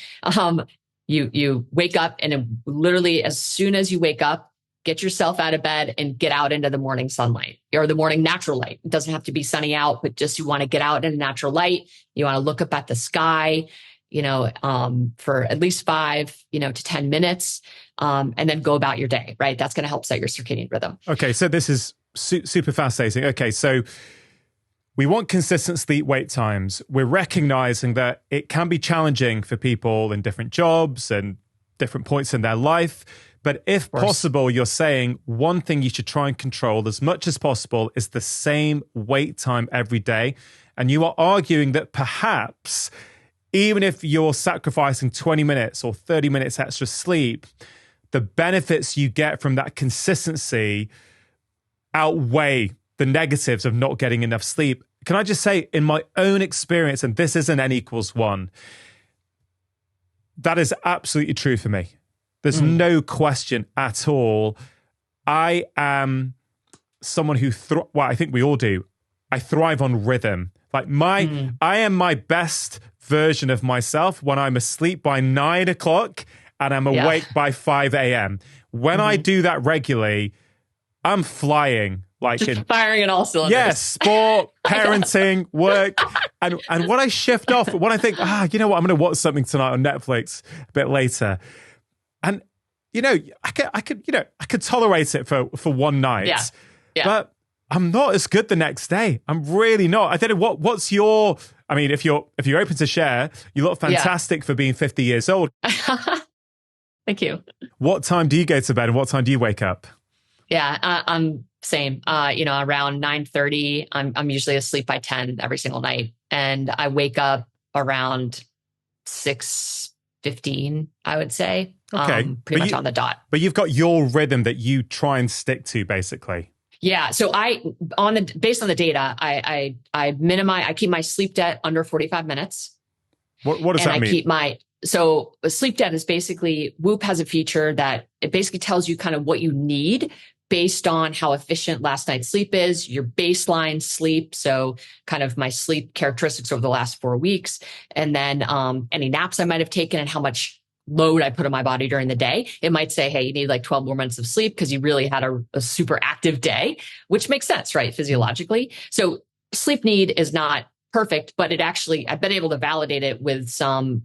You wake up, and literally as soon as you wake up, get yourself out of bed and get out into the morning sunlight or the morning natural light. It doesn't have to be sunny out, but just you want to get out into natural light. You want to look up at the sky, for at least 5, to 10 minutes, and then go about your day, right? That's going to help set your circadian rhythm. Okay. So this is super fascinating. Okay. So we want consistent sleep-wake times. We're recognizing that it can be challenging for people in different jobs and different points in their life. But if possible, you're saying one thing you should try and control as much as possible is the same wake time every day. And you are arguing that perhaps even if you're sacrificing 20 minutes or 30 minutes extra sleep, the benefits you get from that consistency outweigh the negatives of not getting enough sleep. Can I just say, in my own experience, and this isn't N equals 1, that is absolutely true for me. There's no question at all. I am someone who, I think we all do. I thrive on rhythm. Like I am my best version of myself when I'm asleep by 9 o'clock and I'm awake by 5 a.m. When I do that regularly, I'm flying. Like just firing in all cylinders. Yes, sport, parenting, work. And when I shift off, when I think, you know what, I'm going to watch something tonight on Netflix a bit later. And, I could tolerate it for one night. Yeah. But I'm not as good the next day. I'm really not. I don't know what's your, I mean, if you're open to share, you look fantastic for being 50 years old. Thank you. What time do you go to bed and what time do you wake up? Yeah, I'm same. Around 9:30, I'm usually asleep by 10 every single night, and I wake up around 6:15. I would say, pretty much on the dot. But you've got your rhythm that you try and stick to, basically. Yeah. So based on the data, I keep my sleep debt under 45 minutes. What does that mean? So a sleep debt is basically, WHOP has a feature that it basically tells you kind of what you need based on how efficient last night's sleep is, your baseline sleep. So kind of my sleep characteristics over the last 4 weeks, and then any naps I might have taken and how much load I put on my body during the day. It might say, hey, you need like 12 more minutes of sleep because you really had a super active day, which makes sense, right? Physiologically. So sleep need is not perfect, but I've been able to validate it with some,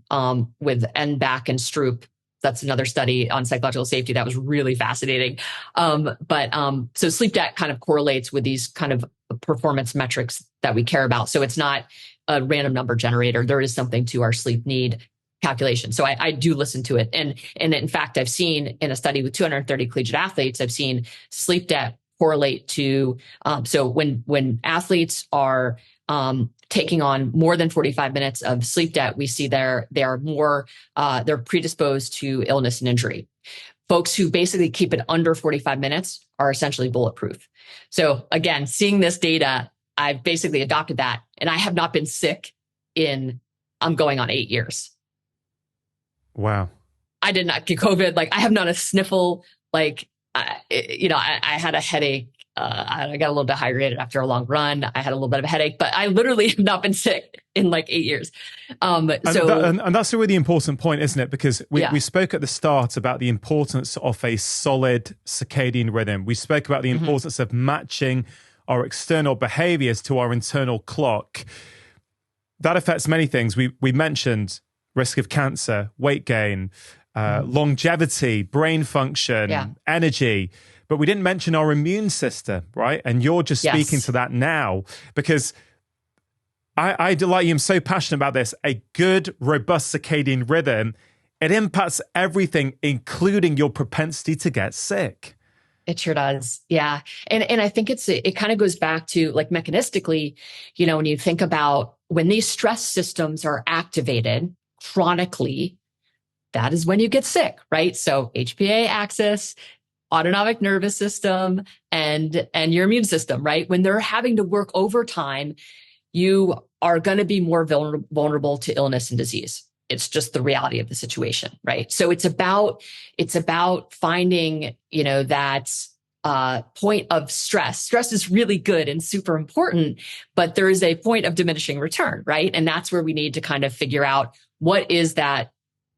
with NBAC and Stroop. That's another study on psychological safety that was really fascinating. So sleep debt kind of correlates with these kind of performance metrics that we care about. So it's not a random number generator. There is something to our sleep need. calculation. So I do listen to it. And in fact, I've seen in a study with 230 collegiate athletes, I've seen sleep debt correlate to, so when athletes are taking on more than 45 minutes of sleep debt, we see they're predisposed to illness and injury. Folks who basically keep it under 45 minutes are essentially bulletproof. So again, seeing this data, I've basically adopted that, and I have not been sick I'm going on 8 years. Wow. I did not get COVID. Like, I have not a sniffle. Like, I had a headache. I got a little dehydrated after a long run. I had a little bit of a headache, but I literally have not been sick in like 8 years. And that's a really important point, isn't it? Because we spoke at the start about the importance of a solid circadian rhythm. We spoke about the importance of matching our external behaviors to our internal clock. That affects many things. We mentioned risk of cancer, weight gain, longevity, brain function, energy. But we didn't mention our immune system, right? And you're just speaking to that now, because I like you, I'm so passionate about this. A good, robust circadian rhythm, it impacts everything, including your propensity to get sick. It sure does. Yeah. And I think it kind of goes back to, like, mechanistically, when you think about when these stress systems are activated chronically, that is when you get sick, right? So HPA axis, autonomic nervous system, and your immune system, right? When they're having to work overtime, you are going to be more vulnerable to illness and disease. It's just the reality of the situation, right? So it's about finding, that point of stress. Stress is really good and super important, but there is a point of diminishing return, right? And that's where we need to kind of figure out, what is that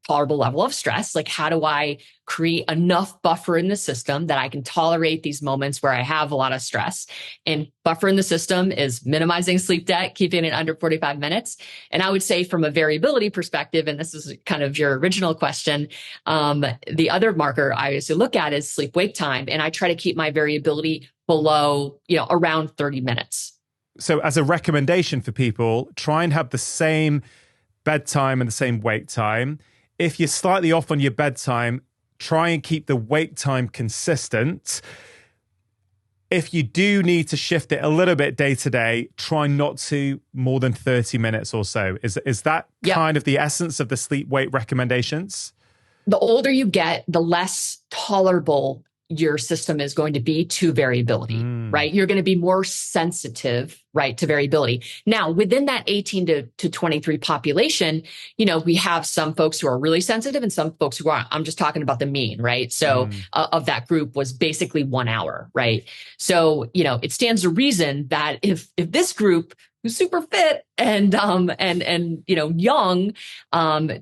tolerable level of stress? Like, how do I create enough buffer in the system that I can tolerate these moments where I have a lot of stress? And buffer in the system is minimizing sleep debt, keeping it under 45 minutes. And I would say, from a variability perspective, and this is kind of your original question, the other marker I used to look at is sleep wake time. And I try to keep my variability below, around 30 minutes. So as a recommendation for people, try and have the same bedtime and the same wake time. If you're slightly off on your bedtime, try and keep the wake time consistent. If you do need to shift it a little bit day to day, try not to more than 30 minutes or so. Is that kind of the essence of the sleep wake recommendations? The older you get, the less tolerable your system is going to be to variability, right? You're going to be more sensitive, right, to variability. Now, within that 18 to 23 population, we have some folks who are really sensitive and some folks who aren't. I'm just talking about the mean, right? So of that group was basically 1 hour, right? So, it stands to reason that if this group, who's super fit and young,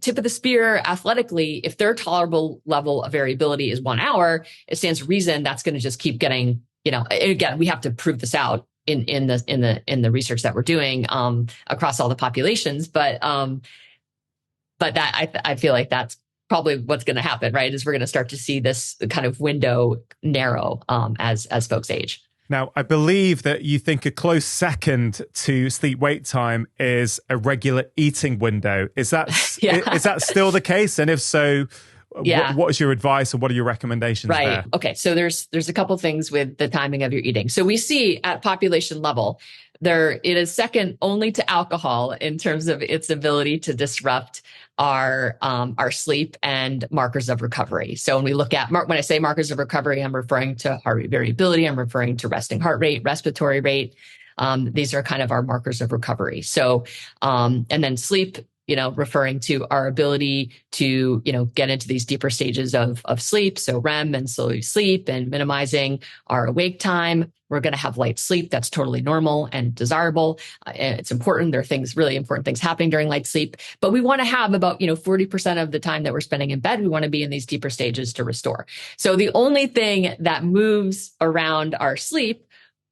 tip of the spear athletically, if their tolerable level of variability is 1 hour, it stands to reason that's going to just keep getting, again, we have to prove this out in the research that we're doing across all the populations, but that I feel like that's probably what's going to happen, right? Is we're going to start to see this kind of window narrow as folks age. Now, I believe that you think a close second to sleep wake time is a regular eating window. Is that is that still the case? And if so, what is your advice, or what are your recommendations there? Okay, so there's a couple things with the timing of your eating. So we see at population level, it is second only to alcohol in terms of its ability to disrupt our sleep and markers of recovery. So when we look at, when I say markers of recovery, I'm referring to heart rate variability. I'm referring to resting heart rate, respiratory rate. These are kind of our markers of recovery. So, and then sleep, referring to our ability to, get into these deeper stages of sleep. So REM and slow sleep, and minimizing our awake time. We're going to have light sleep. That's totally normal and desirable. It's important. There are really important things happening during light sleep, but we want to have about, 40% of the time that we're spending in bed, we want to be in these deeper stages to restore. So the only thing that moves around our sleep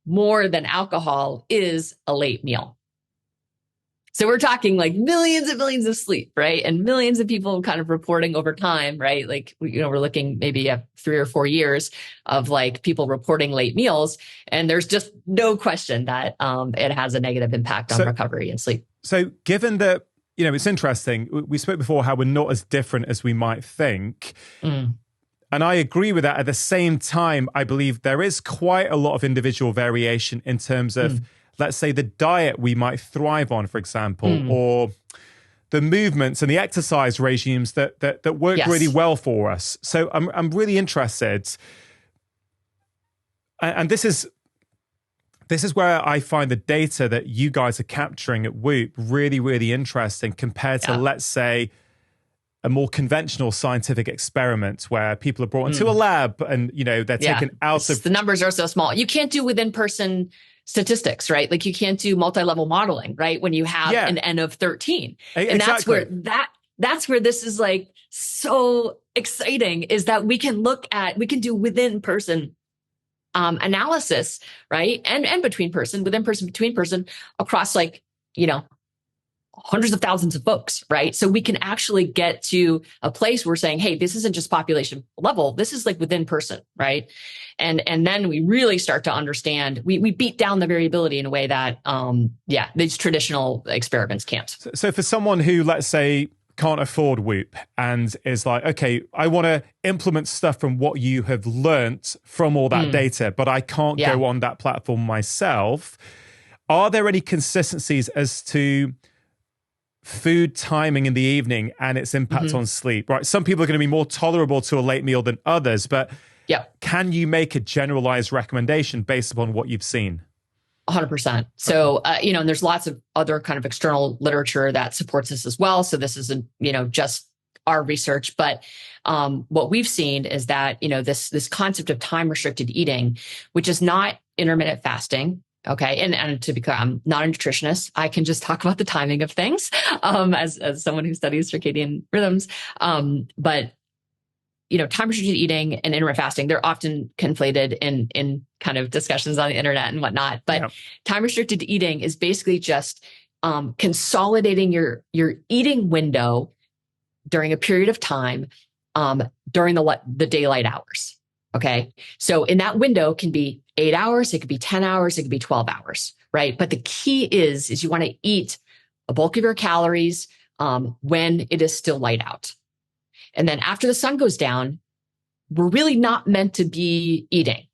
more than alcohol is a late meal. So we're talking like millions and millions of sleep, right? And millions of people kind of reporting over time, right? Like, we're looking maybe at 3 or 4 years of like people reporting late meals. And there's just no question that it has a negative impact on recovery and sleep. So given that it's interesting. We spoke before how we're not as different as we might think. Mm. And I agree with that. At the same time, I believe there is quite a lot of individual variation in terms of, let's say, the diet we might thrive on, for example, or the movements and the exercise regimes that work really well for us. So I'm really interested. And this is where I find the data that you guys are capturing at WHOP really, really interesting compared to, let's say, a more conventional scientific experiment where people are brought into a lab and, they're taken out of... The numbers are so small. You can't do within-person statistics, right? Like you can't do multi-level modeling, right? When you have an N of 13. And that's where this is like so exciting, is that we can do within-person analysis, right? And between person, within person, between person, across hundreds of thousands of folks, right? So we can actually get to a place where we're saying, hey, this isn't just population level, this is like within person, right? And then we really start to understand, we beat down the variability in a way that, these traditional experiments can't. So for someone who, let's say, can't afford WHOP and is like, okay, I want to implement stuff from what you have learnt from all that data, but I can't go on that platform myself. Are there any consistencies as to food timing in the evening and its impact on sleep, right? Some people are going to be more tolerable to a late meal than others, but can you make a generalized recommendation based upon what you've seen? 100%. So, and there's lots of other kind of external literature that supports this as well. So this isn't, just our research, but what we've seen is that, this concept of time restricted eating, which is not intermittent fasting. Okay. And to be clear, I'm not a nutritionist. I can just talk about the timing of things, as someone who studies circadian rhythms. But, time restricted eating and intermittent fasting, they're often conflated in kind of discussions on the internet and whatnot. But time restricted eating is basically just, consolidating your eating window during a period of time, during the daylight hours. Okay. So in that window can be 8 hours, it could be 10 hours, it could be 12 hours, right? But the key is you want to eat a bulk of your calories when it is still light out. And then after the sun goes down, we're really not meant to be eating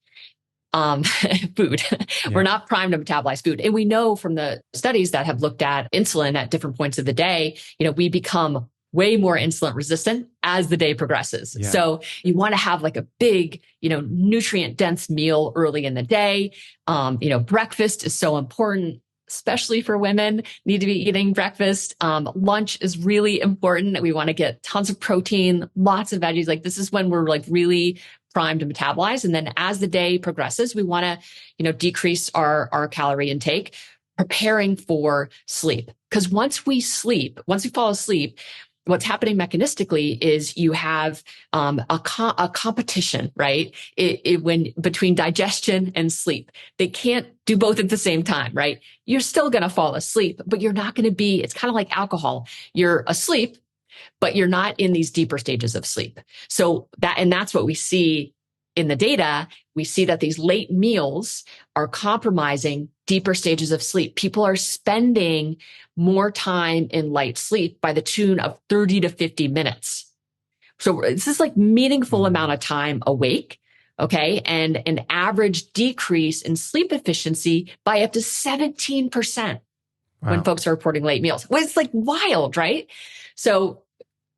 food. We're not primed to metabolize food. And we know from the studies that have looked at insulin at different points of the day, we become way more insulin resistant as the day progresses. Yeah. So you want to have like a big, nutrient dense meal early in the day. Breakfast is so important, especially for women, need to be eating breakfast. Lunch is really important. We want to get tons of protein, lots of veggies. Like this is when we're like really primed to metabolize. And then as the day progresses, we want to, decrease our calorie intake, preparing for sleep. Because once we fall asleep, what's happening mechanistically is you have a competition, right? When between digestion and sleep, they can't do both at the same time, right? You're still going to fall asleep, but you're not going to be. It's kind of like alcohol. You're asleep, but you're not in these deeper stages of sleep. So that's what we see in the data. We see that these late meals are compromising deeper stages of sleep. People are spending more time in light sleep by the tune of 30 to 50 minutes. So this is like meaningful amount of time awake. Okay. And an average decrease in sleep efficiency by up to 17% when folks are reporting late meals. Well, it's like wild, right? So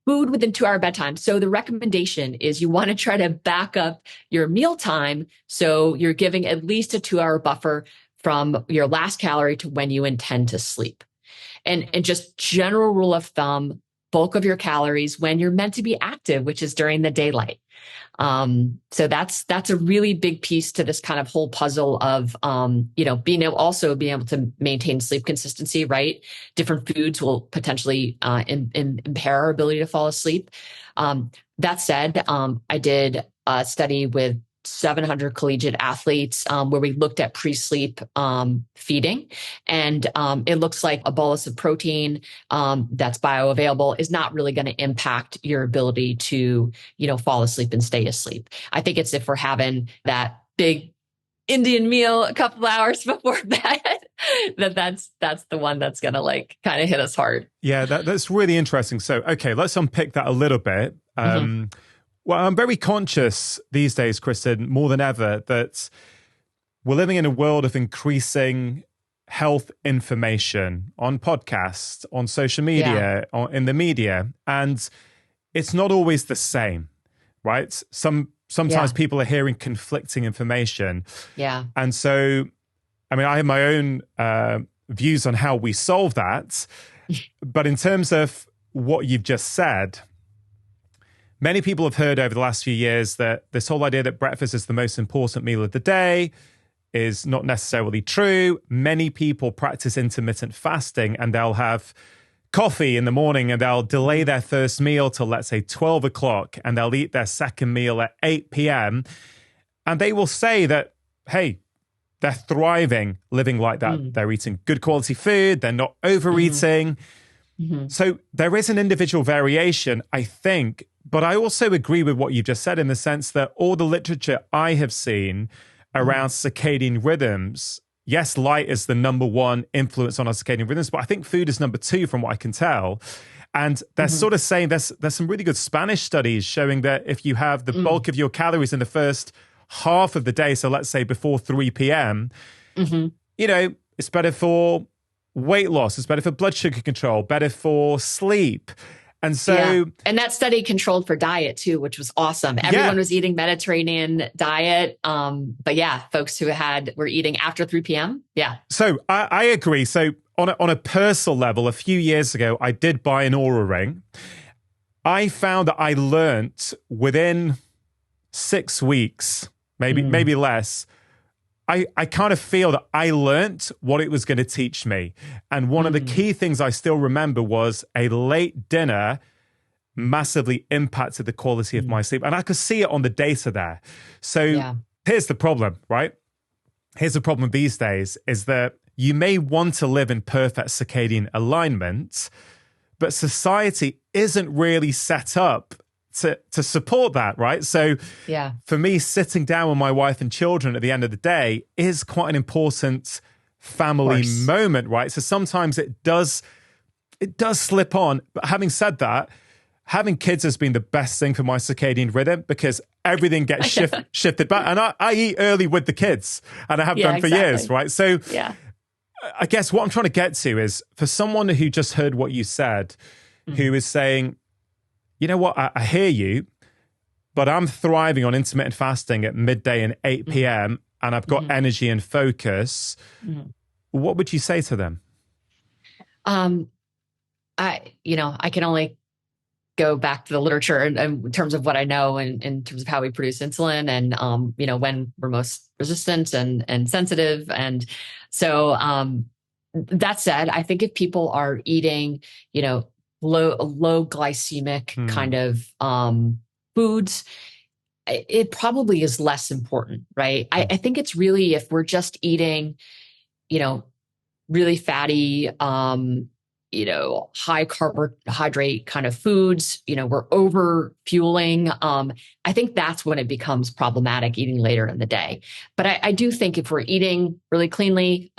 food within 2-hour bedtime. So the recommendation is you want to try to back up your meal time. So you're giving at least a 2-hour buffer from your last calorie to when you intend to sleep. And just general rule of thumb, bulk of your calories when you're meant to be active, which is during the daylight. So that's a really big piece to this kind of whole puzzle of, being able to maintain sleep consistency, right? Different foods will potentially, impair our ability to fall asleep. That said, I did a study with 700 collegiate athletes, where we looked at pre-sleep, feeding. And, it looks like a bolus of protein, that's bioavailable is not really going to impact your ability to, fall asleep and stay asleep. I think it's if we're having that big Indian meal a couple of hours before bed, that's the one that's gonna like kind of hit us hard. Yeah, that's really interesting. So, okay, let's unpick that a little bit. Well, I'm very conscious these days, Kristen, more than ever, that we're living in a world of increasing health information on podcasts, on social media, in the media, and it's not always the same, right? Sometimes people are hearing conflicting information. Yeah. And so, I mean, I have my own views on how we solve that. But in terms of what you've just said, many people have heard over the last few years that this whole idea that breakfast is the most important meal of the day is not necessarily true. Many people practice intermittent fasting and they'll have coffee in the morning and they'll delay their first meal till, let's say, 12 o'clock, and they'll eat their second meal at 8 p.m. And they will say that, hey, they're thriving living like that. They're eating good quality food. They're not overeating. So there is an individual variation, I think. But I also agree with what you just said in the sense that all the literature I have seen around circadian rhythms, yes, light is the number one influence on our circadian rhythms, but I think food is number two from what I can tell. And they're sort of saying there's some really good Spanish studies showing that if you have the bulk of your calories in the first half of the day, so let's say before 3 p.m., you know, it's better for weight loss, it's better for blood sugar control, better for sleep. And so, and that study controlled for diet too, which was awesome. Everyone was eating Mediterranean diet. But yeah, folks who were eating after 3 p.m. Yeah. So I agree. So on a personal level, a few years ago, I did buy an Oura Ring. I found that I learnt within 6 weeks, maybe less, I kind of feel that I learnt what it was going to teach me. And one of the key things I still remember was a late dinner massively impacted the quality of my sleep. And I could see it on the data there. So here's the problem, right? Here's the problem these days is that you may want to live in perfect circadian alignment, but society isn't really set up to support that, right? So for me, sitting down with my wife and children at the end of the day is quite an important family moment, right? So sometimes it does slip on. But having said that, having kids has been the best thing for my circadian rhythm because everything gets shifted back. And I eat early with the kids, and I have done for years, right? So I guess what I'm trying to get to is for someone who just heard what you said, who is saying, you know what, I hear you, but I'm thriving on intermittent fasting at midday and 8 p.m. and I've got energy and focus. What would you say to them? I can only go back to the literature in terms of what I know and in terms of how we produce insulin and, when we're most resistant and sensitive. And so that said, I think if people are eating, low glycemic kind of foods, it probably is less important, right? I think it's really if we're just eating, really fatty, high carbohydrate kind of foods, we're over fueling. I think that's when it becomes problematic eating later in the day. But I do think if we're eating really cleanly,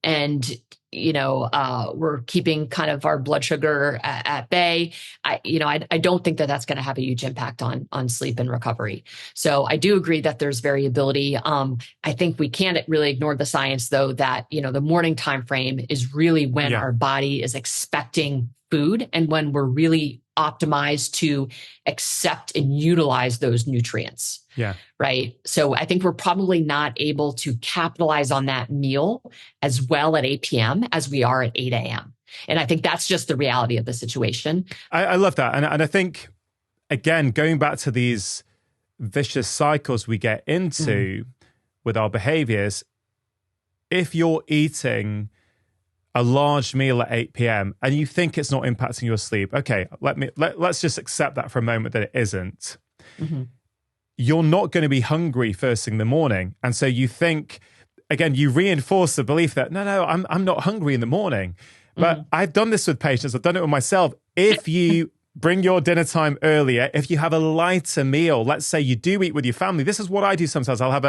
and we're keeping kind of our blood sugar at bay, I don't think that that's going to have a huge impact on sleep and recovery. So I do agree that there's variability. I think we can't really ignore the science, though, that the morning time frame is really when our body is expecting food and when we're really optimized to accept and utilize those nutrients. Yeah. Right. So I think we're probably not able to capitalize on that meal as well at 8 p.m. as we are at 8 a.m. And I think that's just the reality of the situation. I love that. And I think, again, going back to these vicious cycles we get into with our behaviors, if you're eating a large meal at 8 p.m. and you think it's not impacting your sleep, okay, let's just accept that for a moment that it isn't. You're not going to be hungry first thing in the morning. And so you think, again, you reinforce the belief that, no, I'm not hungry in the morning. But I've done this with patients. I've done it with myself. If you bring your dinner time earlier, if you have a lighter meal, let's say you do eat with your family. This is what I do sometimes. I'll have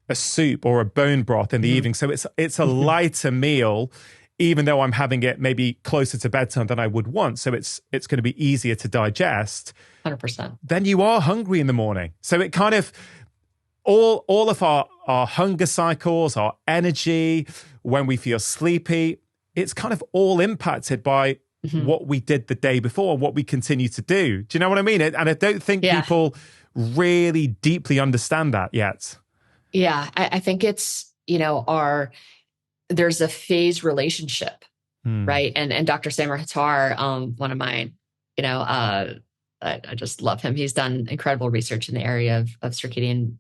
a soup or a bone broth in the evening. So it's a lighter meal, even though I'm having it maybe closer to bedtime than I would want. So it's going to be easier to digest. 100%. Then you are hungry in the morning. So it kind of, all of our hunger cycles, our energy, when we feel sleepy, it's kind of all impacted by what we did the day before and what we continue to do. Do you know what I mean? And I don't think people really deeply understand that yet. Yeah, I think it's, there's a phase relationship, right? And Dr. Samar Hattar, one of mine, I just love him. He's done incredible research in the area of circadian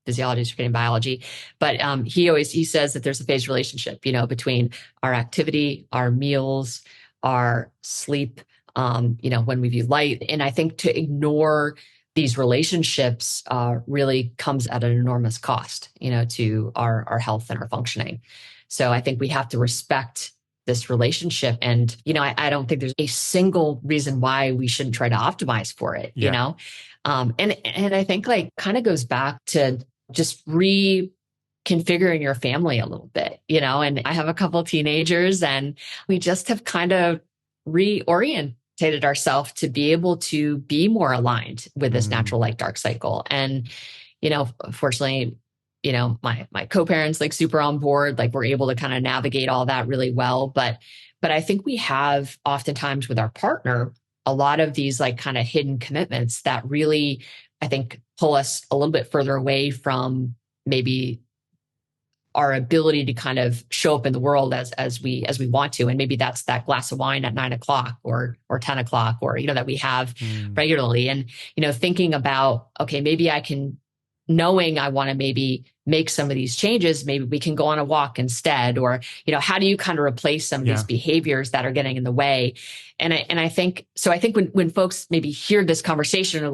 physiology, circadian biology. But he says that there's a phase relationship, between our activity, our meals, our sleep, when we view light. And I think to ignore these relationships really comes at an enormous cost, to our health and our functioning. So I think we have to respect this relationship. And, I don't think there's a single reason why we shouldn't try to optimize for it, and I think kind of goes back to just reconfiguring your family a little bit, and I have a couple of teenagers and we just have kind of reoriented ourselves to be able to be more aligned with this natural light dark cycle. And, fortunately, my co-parents super on board, we're able to kind of navigate all that really well. But I think we have oftentimes with our partner, a lot of these kind of hidden commitments that really, I think, pull us a little bit further away from maybe our ability to kind of show up in the world as we want to. And maybe that's that glass of wine at 9:00 or 10:00 or, that we have regularly. And, thinking about, okay, maybe I can, knowing I want to maybe make some of these changes, maybe we can go on a walk instead, or, how do you kind of replace some of these behaviors that are getting in the way? And I think when folks maybe hear this conversation,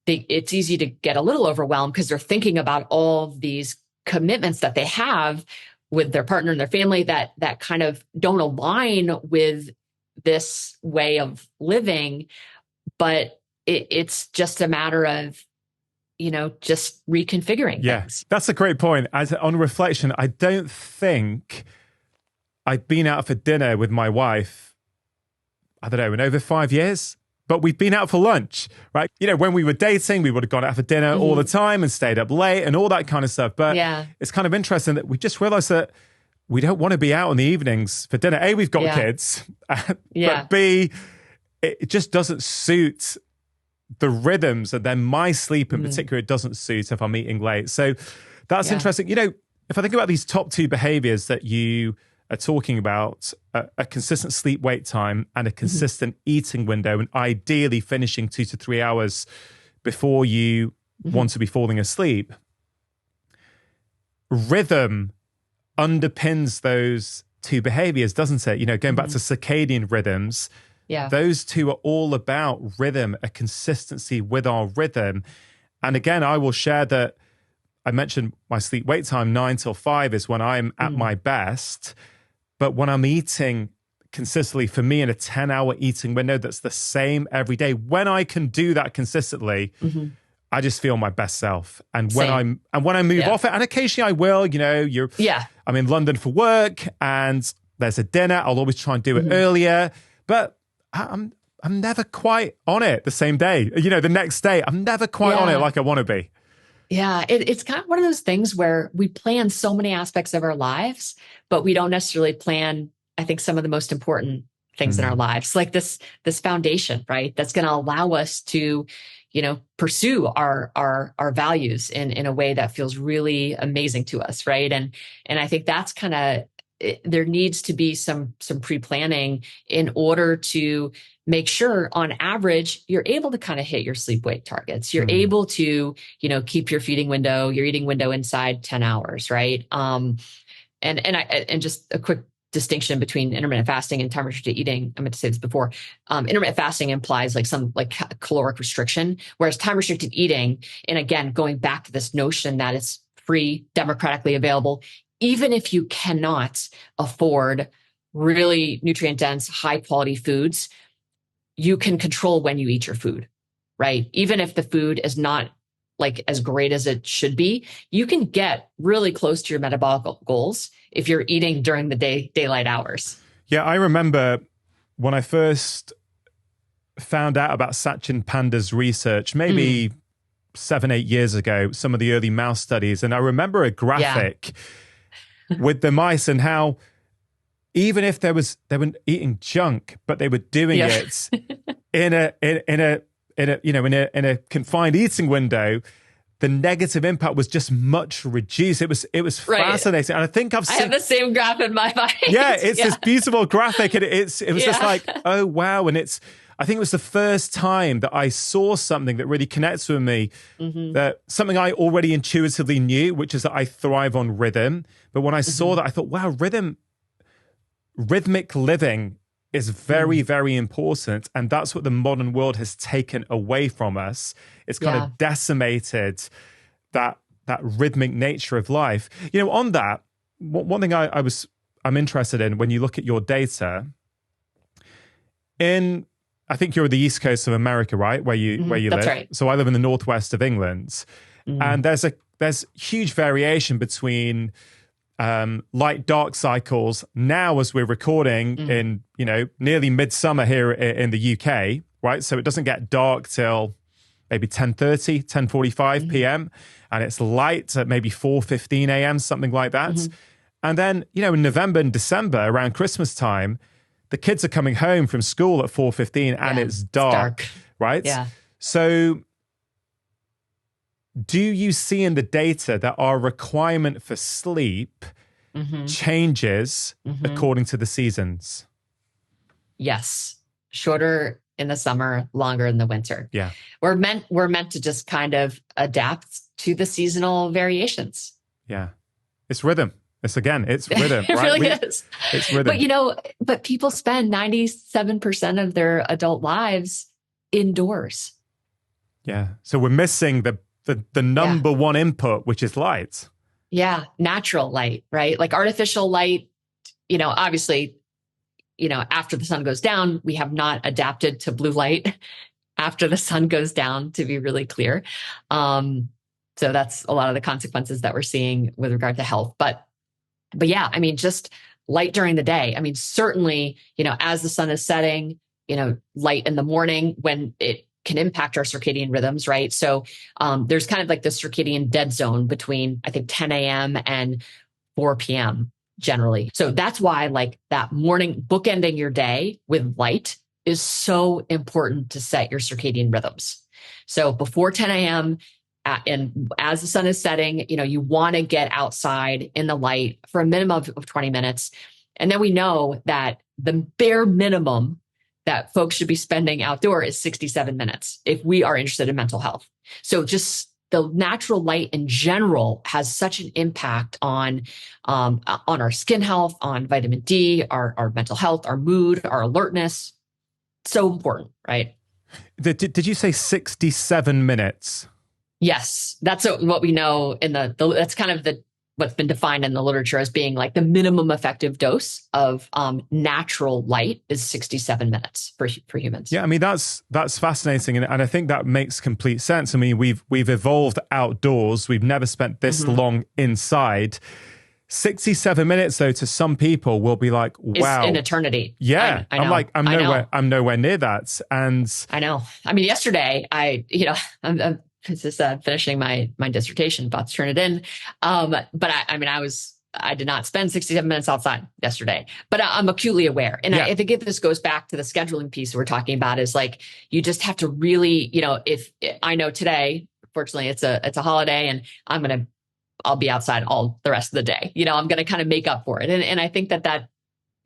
it's easy to get a little overwhelmed because they're thinking about all these commitments that they have with their partner and their family that kind of don't align with this way of living. But it's just a matter of, just reconfiguring things. That's a great point. On reflection, I don't think I've been out for dinner with my wife, I don't know, in over 5 years. But we've been out for lunch, right? When we were dating, we would have gone out for dinner all the time and stayed up late and all that kind of stuff. But it's kind of interesting that we just realized that we don't want to be out in the evenings for dinner. A, we've got kids. But B, it just doesn't suit the rhythms. And then my sleep in particular, it doesn't suit if I'm eating late. So that's interesting. If I think about these top two behaviors that you are talking about, a consistent sleep-wake time and a consistent eating window, and ideally finishing 2 to 3 hours before you want to be falling asleep. Rhythm underpins those two behaviors, doesn't it? Going back to circadian rhythms, those two are all about rhythm, a consistency with our rhythm. And again, I will share that I mentioned my sleep-wake time, 9 till 5 is when I'm at my best. But when I'm eating consistently, for me in a 10-hour eating window, that's the same every day. When I can do that consistently, I just feel my best self. And when I move off it, and occasionally I will, I'm in London for work and there's a dinner. I'll always try and do it earlier, but I'm never quite on it the same day. The next day, I'm never quite on it like I want to be. Yeah, it's kind of one of those things where we plan so many aspects of our lives, but we don't necessarily plan, I think, some of the most important things in our lives, like this foundation, right? That's going to allow us to, pursue our values in a way that feels really amazing to us, right? And I think that's kind of, there needs to be some pre-planning in order to make sure on average, you're able to kind of hit your sleep wake targets. You're able to, keep your feeding window, your eating window inside 10 hours, right? And just a quick distinction between intermittent fasting and time restricted eating. I meant to say this before. Intermittent fasting implies some caloric restriction, whereas time restricted eating, and again, going back to this notion that it's free, democratically available, even if you cannot afford really nutrient dense, high quality foods, you can control when you eat your food, right? Even if the food is not like as great as it should be, you can get really close to your metabolic goals if you're eating during the daylight hours. Yeah, I remember when I first found out about Sachin Panda's research, maybe 7-8 years ago, some of the early mouse studies. And I remember a graphic with the mice and how even if they were eating junk, but they were doing it in a confined eating window, the negative impact was just much reduced. It was fascinating. And I think I have the same graph in my mind. Yeah, it's this beautiful graphic. And it was just like, oh, wow. And I think it was the first time that I saw something that really connects with me, that something I already intuitively knew, which is that I thrive on rhythm. But when I saw that, I thought, wow, rhythmic living is very, very important. And that's what the modern world has taken away from us. It's kind of decimated that rhythmic nature of life. You know, on that, one thing I'm interested in when you look at your data, I think you're the East Coast of America, right? Where you live. That's right. So I live in the Northwest of England. And there's huge variation between light dark cycles now as we're recording in nearly midsummer here in the UK, right? So it doesn't get dark till maybe 10:45 p.m. and it's light at maybe 4:15 a.m., something like that. And then in November and December around Christmas time, the kids are coming home from school at 4:15 and it's dark, right? Yeah. So do you see in the data that our requirement for sleep changes according to the seasons? Yes. Shorter in the summer, longer in the winter. Yeah. We're meant to just kind of adapt to the seasonal variations. Yeah. It's rhythm. It's rhythm, It right? really is. It's rhythm. But people spend 97% of their adult lives indoors. Yeah. So we're missing the number one input, which is light. Yeah. Natural light, right? Like artificial light, obviously, after the sun goes down, we have not adapted to blue light after the sun goes down, to be really clear. So that's a lot of the consequences that we're seeing with regard to health. But yeah, I mean, just light during the day. I mean, certainly, as the sun is setting, light in the morning when it can impact our circadian rhythms, right? So there's kind of like the circadian dead zone between, I think, 10 a.m. and 4 p.m. generally. So that's why like that morning bookending your day with light is so important to set your circadian rhythms. So before 10 a.m., and as the sun is setting, you want to get outside in the light for a minimum of 20 minutes. And then we know that the bare minimum that folks should be spending outdoor is 67 minutes if we are interested in mental health. So just the natural light in general has such an impact on our skin health, on vitamin D, our mental health, our mood, our alertness. So important, right? Did you say 67 minutes? Yes, that's what we know that's kind of what's been defined in the literature as being like the minimum effective dose of natural light is 67 minutes for humans. Yeah, I mean that's fascinating, and I think that makes complete sense. I mean we've evolved outdoors. We've never spent this long inside. 67 minutes though to some people will be like, wow, it's an eternity. Yeah, I know. I'm nowhere near that, and I know. I mean, yesterday I'm just finishing my dissertation, about to turn it in. But I did not spend 67 minutes outside yesterday, but I'm acutely aware. And I think this goes back to the scheduling piece we're talking about is like, you just have to really, if I know today, fortunately it's a holiday and I'll be outside all the rest of the day. I'm going to kind of make up for it. And I think that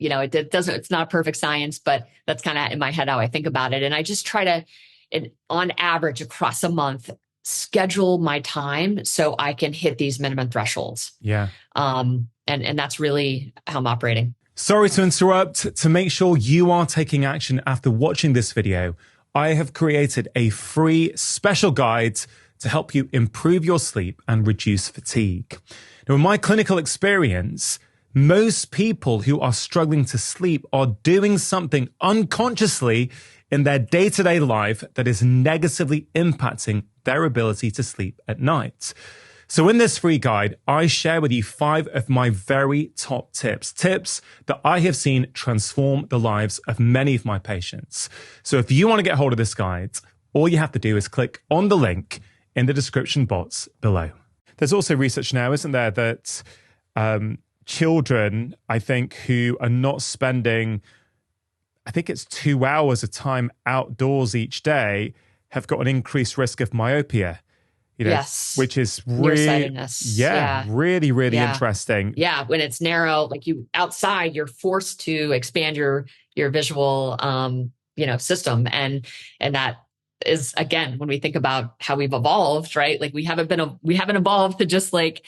it's not perfect science, but that's kind of in my head how I think about it. And I just try to, on average across a month, schedule my time so I can hit these minimum thresholds. Yeah. And that's really how I'm operating. Sorry to interrupt. To make sure you are taking action after watching this video, I have created a free special guide to help you improve your sleep and reduce fatigue. Now, in my clinical experience, most people who are struggling to sleep are doing something unconsciously in their day-to-day life that is negatively impacting their ability to sleep at night. So in this free guide, I share with you 5 of my very top tips that I have seen transform the lives of many of my patients. So if you want to get hold of this guide, all you have to do is click on the link in the description box below. There's also research now, isn't there, that children, I think, who are not spending, I think it's 2 hours of time outdoors each day, have got an increased risk of myopia. Yes. Which is really, really interesting. Yeah. When it's narrow, like you outside, you're forced to expand your visual, system. And that is, again, when we think about how we've evolved, right? Like we haven't evolved to just like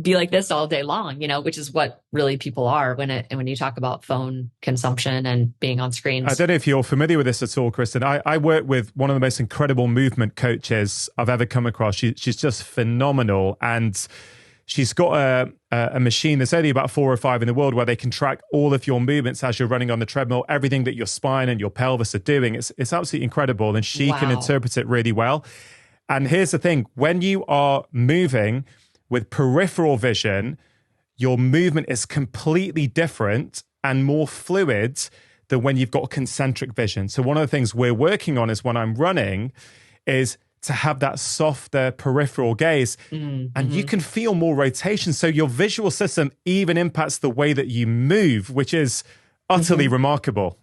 be like this all day long, which is what really people are when you talk about phone consumption and being on screens. I don't know if you're familiar with this at all, Kristen. I work with one of the most incredible movement coaches I've ever come across. She's just phenomenal. And she's got a machine that's only about 4 or 5 in the world where they can track all of your movements as you're running on the treadmill, everything that your spine and your pelvis are doing. It's absolutely incredible. And she can interpret it really well. And here's the thing, when you are moving with peripheral vision, your movement is completely different and more fluid than when you've got concentric vision. So one of the things we're working on is when I'm running is to have that softer peripheral gaze, and you can feel more rotation. So your visual system even impacts the way that you move, which is utterly remarkable.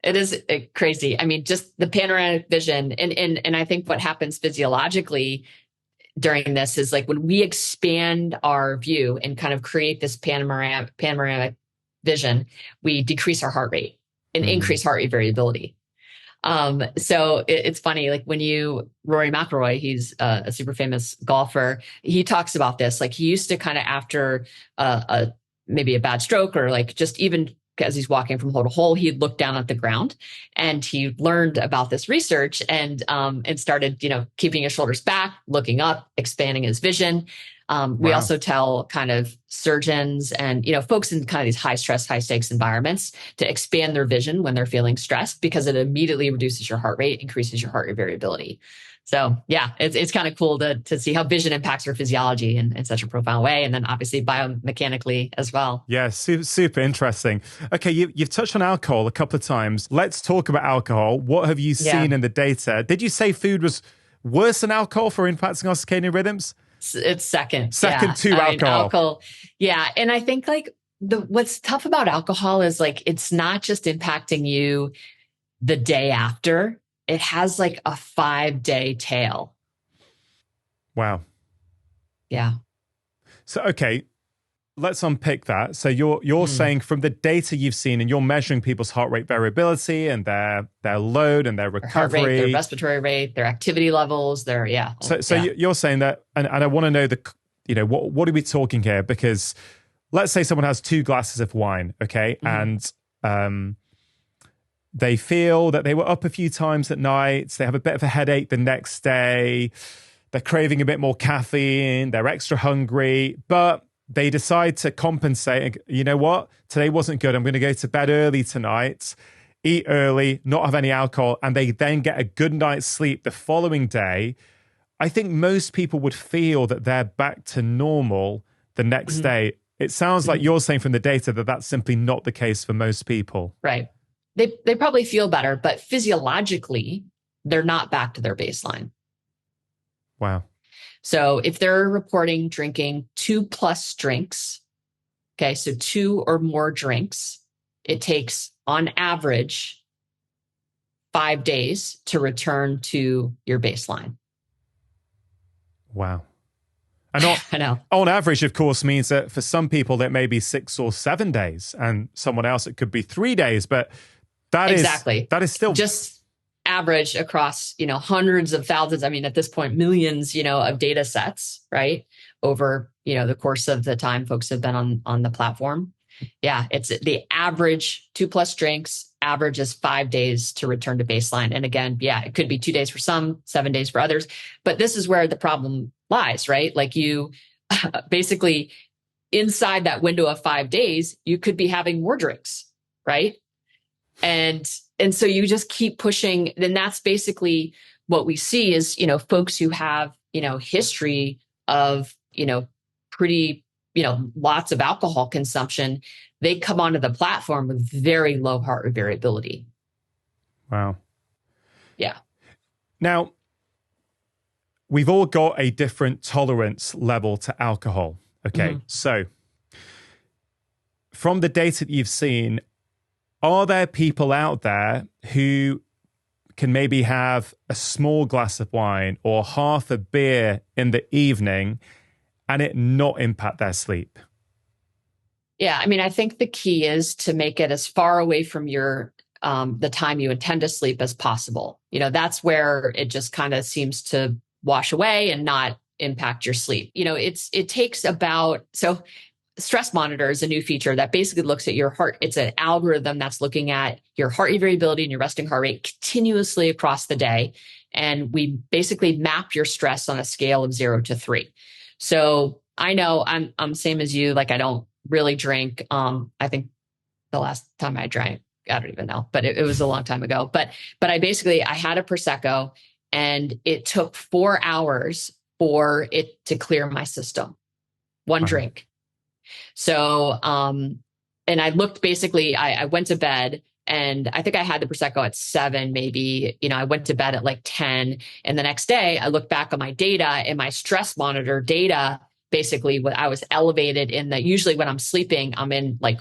It is crazy. I mean, just the panoramic vision. And I think what happens physiologically during this is like when we expand our view and kind of create this panoramic vision, we decrease our heart rate and increase heart rate variability. So it's funny, like when Rory McIlroy, he's a super famous golfer. He talks about this. Like he used to kind of after maybe a bad stroke or like just even as he's walking from hole to hole, he'd look down at the ground, and he learned about this research and started, keeping his shoulders back, looking up, expanding his vision. We also tell kind of surgeons and, folks in kind of these high stress, high stakes environments to expand their vision when they're feeling stressed, because it immediately reduces your heart rate, increases your heart rate variability. So yeah, it's kind of cool to see how vision impacts our physiology in such a profound way. And then obviously biomechanically as well. Yeah, super interesting. Okay, you've touched on alcohol a couple of times. Let's talk about alcohol. What have you seen in the data? Did you say food was worse than alcohol for impacting our circadian rhythms? It's second to alcohol. Yeah. And I think like what's tough about alcohol is like, it's not just impacting you the day after. It has like a 5-day tail. Wow. Yeah. So, okay, let's unpick that. So you're saying from the data you've seen, and you're measuring people's heart rate variability and their load and their recovery, heart rate, their respiratory rate, their activity levels, So you're saying that, and I want to know what are we talking here? Because let's say someone has 2 glasses of wine, okay, and they feel that they were up a few times at night. They have a bit of a headache the next day. They're craving a bit more caffeine. They're extra hungry, but they decide to compensate. You know what? Today wasn't good. I'm going to go to bed early tonight, eat early, not have any alcohol, and they then get a good night's sleep the following day. I think most people would feel that they're back to normal the next day. It sounds like you're saying from the data that that's simply not the case for most people. Right. They probably feel better, but physiologically, they're not back to their baseline. Wow. So if they're reporting drinking 2+ drinks, okay, so 2 or more drinks, it takes on average 5 days to return to your baseline. Wow. And I know. On average, of course, means that for some people that may be 6 or 7 days, and someone else it could be 3 days. But that is still just average across, hundreds of thousands. I mean, at this point, millions, of data sets, right? Over, the course of the time folks have been on the platform. Yeah. It's the average 2+ drinks, average is 5 days to return to baseline. And again, yeah, it could be 2 days for some, 7 days for others, but this is where the problem lies, right? Like you basically inside that window of 5 days, you could be having more drinks, right? And so you just keep pushing. Then that's basically what we see is, folks who have, history of, pretty, lots of alcohol consumption, they come onto the platform with very low heart rate variability. Wow. Yeah. Now, we've all got a different tolerance level to alcohol. Okay. So from the data that you've seen, are there people out there who can maybe have a small glass of wine or half a beer in the evening and it not impact their sleep? Yeah. I mean, I think the key is to make it as far away from your the time you intend to sleep as possible. That's where it just kind of seems to wash away and not impact your sleep. It takes so Stress Monitor is a new feature that basically looks at your heart. It's an algorithm that's looking at your heart rate variability and your resting heart rate continuously across the day. And we basically map your stress on a scale of 0 to 3. So I know I'm same as you. Like, I don't really drink. I think the last time I drank, I don't even know, but it was a long time ago. But I had a Prosecco, and it took 4 hours for it to clear my system. One drink. So, and I looked I went to bed, and I think I had the Prosecco at 7, maybe, I went to bed at like 10. And the next day I looked back on my data, and my Stress Monitor data, basically what I was elevated in that. Usually when I'm sleeping, I'm in like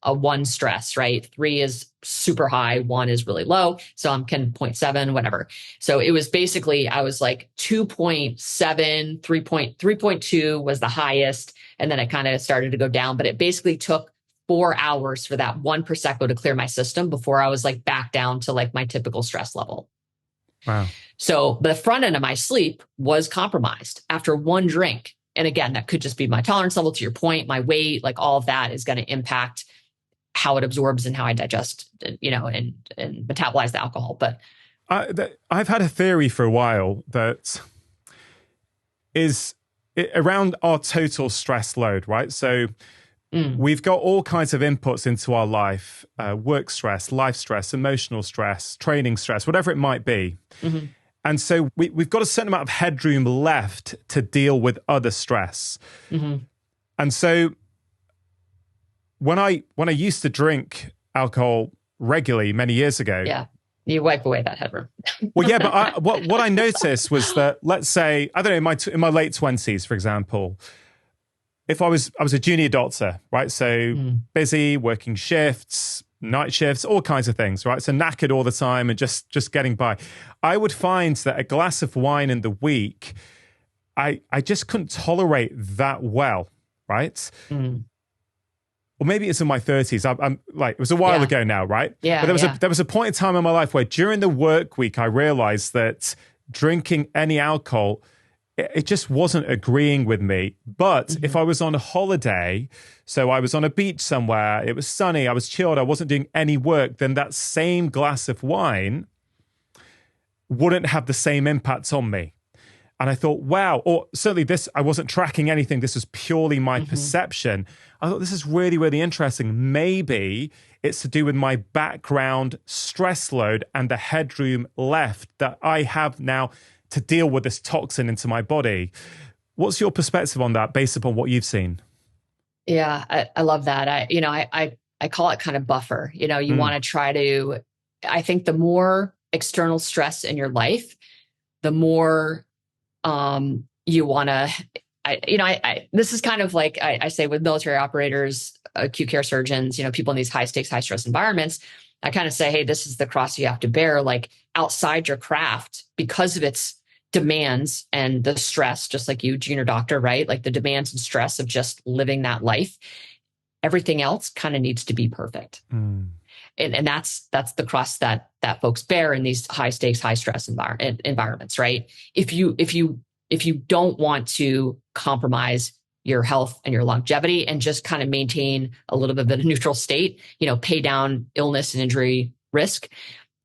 a 1 stress, right? 3 is super high, 1 is really low. So I'm 0.7, whatever. So it was basically, I was like 2.7, 3.2 was the highest. And then it kind of started to go down, but it basically took 4 hours for that 1 Prosecco to clear my system before I was like back down to like my typical stress level. Wow. So the front end of my sleep was compromised after 1 drink. And again, that could just be my tolerance level, to your point, my weight, like all of that is going to impact how it absorbs and how I digest, and metabolize the alcohol. But I've had a theory for a while that is around our total stress load, right? So we've got all kinds of inputs into our life, work stress, life stress, emotional stress, training stress, whatever it might be. Mm-hmm. And so we've got a certain amount of headroom left to deal with other stress. Mm-hmm. And so when I used to drink alcohol regularly many years ago, yeah, you wipe away that headroom. Well, yeah, but what I noticed was that, let's say, I don't know, in my late 20s, for example, if I was a junior doctor, right? So busy, working shifts, night shifts, all kinds of things, right? So knackered all the time and just getting by. I would find that a glass of wine in the week, I just couldn't tolerate that well, right? Or maybe it's in my 30s. I'm like, it was a while ago now, right? Yeah. But there was a point in time in my life where during the work week, I realized that drinking any alcohol, it just wasn't agreeing with me. But if I was on a holiday, so I was on a beach somewhere, it was sunny, I was chilled, I wasn't doing any work, then that same glass of wine wouldn't have the same impact on me. And I thought, wow, or certainly this, I wasn't tracking anything. This was purely my perception. I thought, this is really, really interesting. Maybe it's to do with my background stress load and the headroom left that I have now to deal with this toxin into my body. What's your perspective on that based upon what you've seen? Yeah, I love that. I call it kind of buffer. You want to try to, I think the more external stress in your life, the more you want to, this is kind of like I say with military operators, acute care surgeons, people in these high stakes, high stress environments. I kind of say, hey, this is the cross you have to bear, like outside your craft, because of its demands and the stress, just like you, junior doctor, right? Like the demands and stress of just living that life. Everything else kind of needs to be perfect. And that's the cross that folks bear in these high stakes, high stress environments, right? If you don't want to compromise your health and your longevity and just kind of maintain a little bit of a neutral state, pay down illness and injury risk,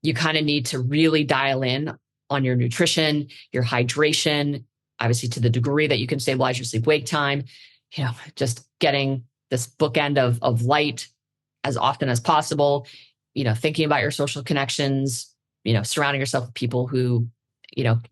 you kind of need to really dial in on your nutrition, your hydration, obviously to the degree that you can stabilize your sleep-wake time, just getting this bookend of light as often as possible. thinking about your social connections, surrounding yourself with people who,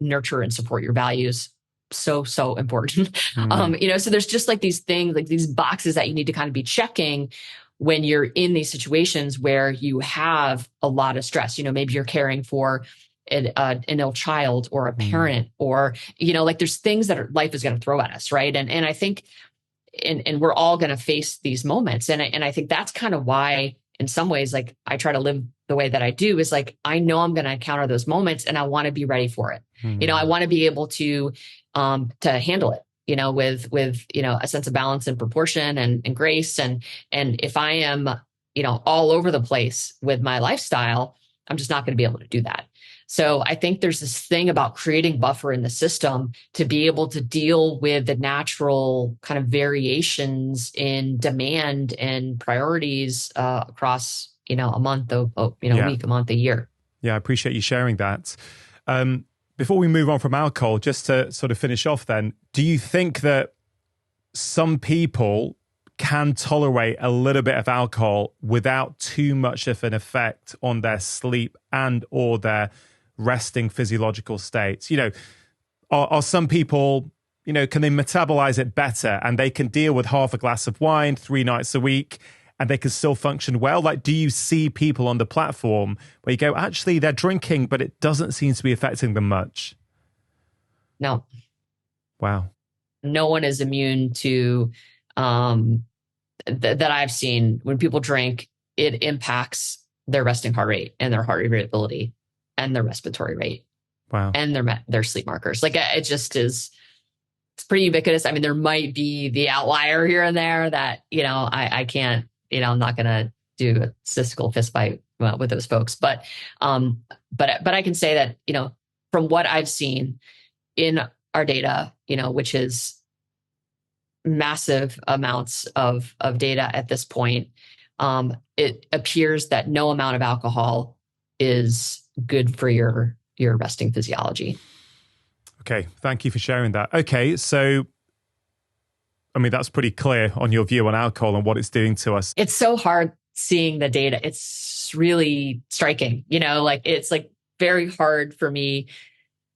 nurture and support your values. So important. So there's just like these things, like these boxes that you need to kind of be checking when you're in these situations where you have a lot of stress. Maybe you're caring for an ill child or a parent, or, like there's things that life is going to throw at us. Right. And I think, and we're all going to face these moments. And I think that's kind of why, in some ways, like I try to live the way that I do, is like, I know I'm going to encounter those moments and I want to be ready for it. I want to be able to handle it, with, a sense of balance and proportion and grace. And if I am, all over the place with my lifestyle, I'm just not going to be able to do that. So I think there's this thing about creating buffer in the system to be able to deal with the natural kind of variations in demand and priorities across, a month, a week, a month, a year. Yeah, I appreciate you sharing that. Before we move on from alcohol, just to sort of finish off then, do you think that some people can tolerate a little bit of alcohol without too much of an effect on their sleep and or their resting physiological states? Are some people, can they metabolize it better and they can deal with half a glass of wine 3 nights a week and they can still function well? Like, do you see people on the platform where you go, actually, they're drinking, but it doesn't seem to be affecting them much? No. Wow. No one is immune to, that I've seen. When people drink, it impacts their resting heart rate and their heart rate variability and their respiratory rate. Wow. And their sleep markers. Like, it just is, it's pretty ubiquitous. I mean, there might be the outlier here and there that, I can't, I'm not going to do a statistical fist fight with those folks. But I can say that, from what I've seen in our data, which is massive amounts of data at this point, it appears that no amount of alcohol is good for your resting physiology. Okay, thank you for sharing that. Okay, so I mean, that's pretty clear on your view on alcohol and what it's doing to us. It's so hard seeing the data. It's really striking, it's like very hard for me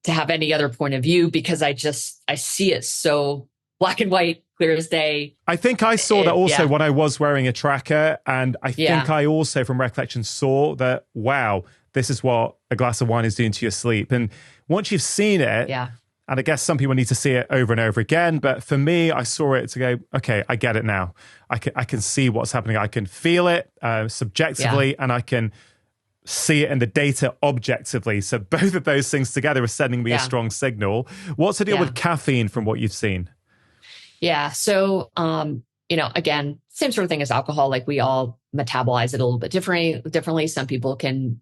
to have any other point of view because I see it so black and white, clear as day. I think I saw that also when I was wearing a tracker. And I think I also, from recollection, saw that, wow, this is what a glass of wine is doing to your sleep. And once you've seen it, and I guess some people need to see it over and over again, but for me, I saw it to go, okay, I get it now. I can see what's happening. I can feel it subjectively, and I can see it in the data objectively. So both of those things together are sending me a strong signal. What's the deal with caffeine from what you've seen? Yeah. So, again, same sort of thing as alcohol. Like, we all metabolize it a little bit differently. Some people can,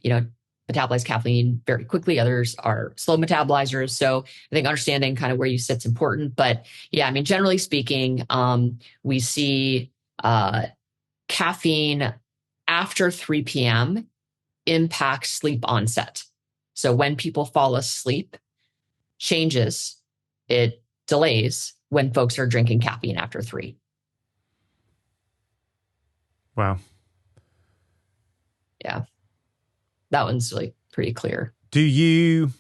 metabolize caffeine very quickly. Others are slow metabolizers. So I think understanding kind of where you sit is important. But yeah, I mean, generally speaking, we see caffeine after 3 p.m. impacts sleep onset. So when people fall asleep, it delays when folks are drinking caffeine after 3. Wow. Yeah. That one's really pretty clear. Do you,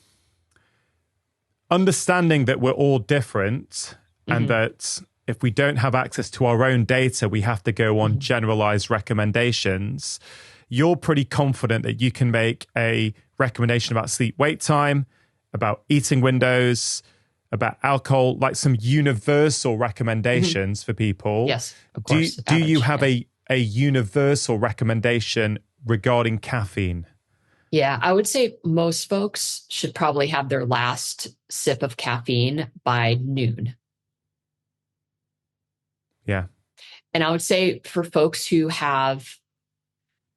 understanding that we're all different and that if we don't have access to our own data, we have to go on generalized recommendations, you're pretty confident that you can make a recommendation about sleep wake time, about eating windows, about alcohol, like some universal recommendations for people. Yes, of course. Do you have a universal recommendation regarding caffeine? Yeah, I would say most folks should probably have their last sip of caffeine by noon. Yeah. And I would say for folks who have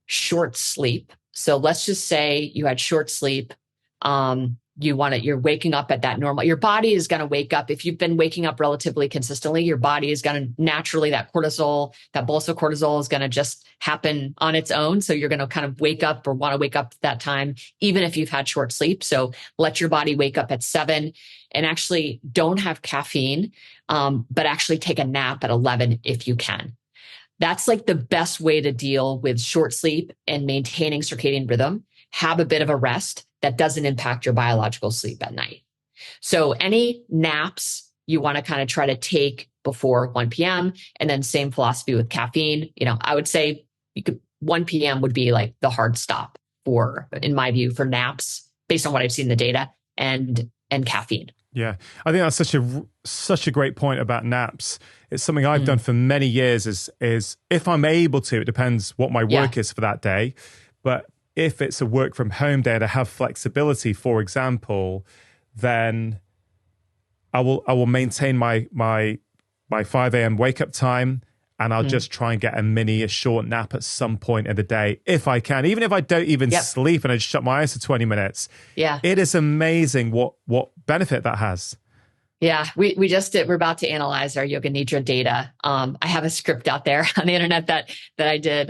short sleep, so let's just say you had short sleep, you're waking up at that normal, your body is going to wake up. If you've been waking up relatively consistently, your body is going to naturally, that bolus of cortisol is going to just happen on its own. So you're going to kind of wake up or want to wake up at that time, even if you've had short sleep. So let your body wake up at 7 and actually don't have caffeine, but actually take a nap at 11 if you can. That's like the best way to deal with short sleep and maintaining circadian rhythm. Have a bit of a rest that doesn't impact your biological sleep at night. So any naps you want to kind of try to take before 1 p.m. And then same philosophy with caffeine. I would say 1 p.m. would be like the hard stop in my view, for naps based on what I've seen in the data and caffeine. Yeah, I think that's such a great point about naps. It's something I've done for many years is if I'm able to, it depends what my work is for that day. But if it's a work from home day to have flexibility, for example, then I will maintain my 5 a.m. wake up time, and I'll just try and get a short nap at some point in the day if I can. Even if I don't even sleep and I just shut my eyes for 20 minutes. Yeah. It is amazing what benefit that has. Yeah, we're about to analyze our Yoga Nidra data. I have a script out there on the internet that I did.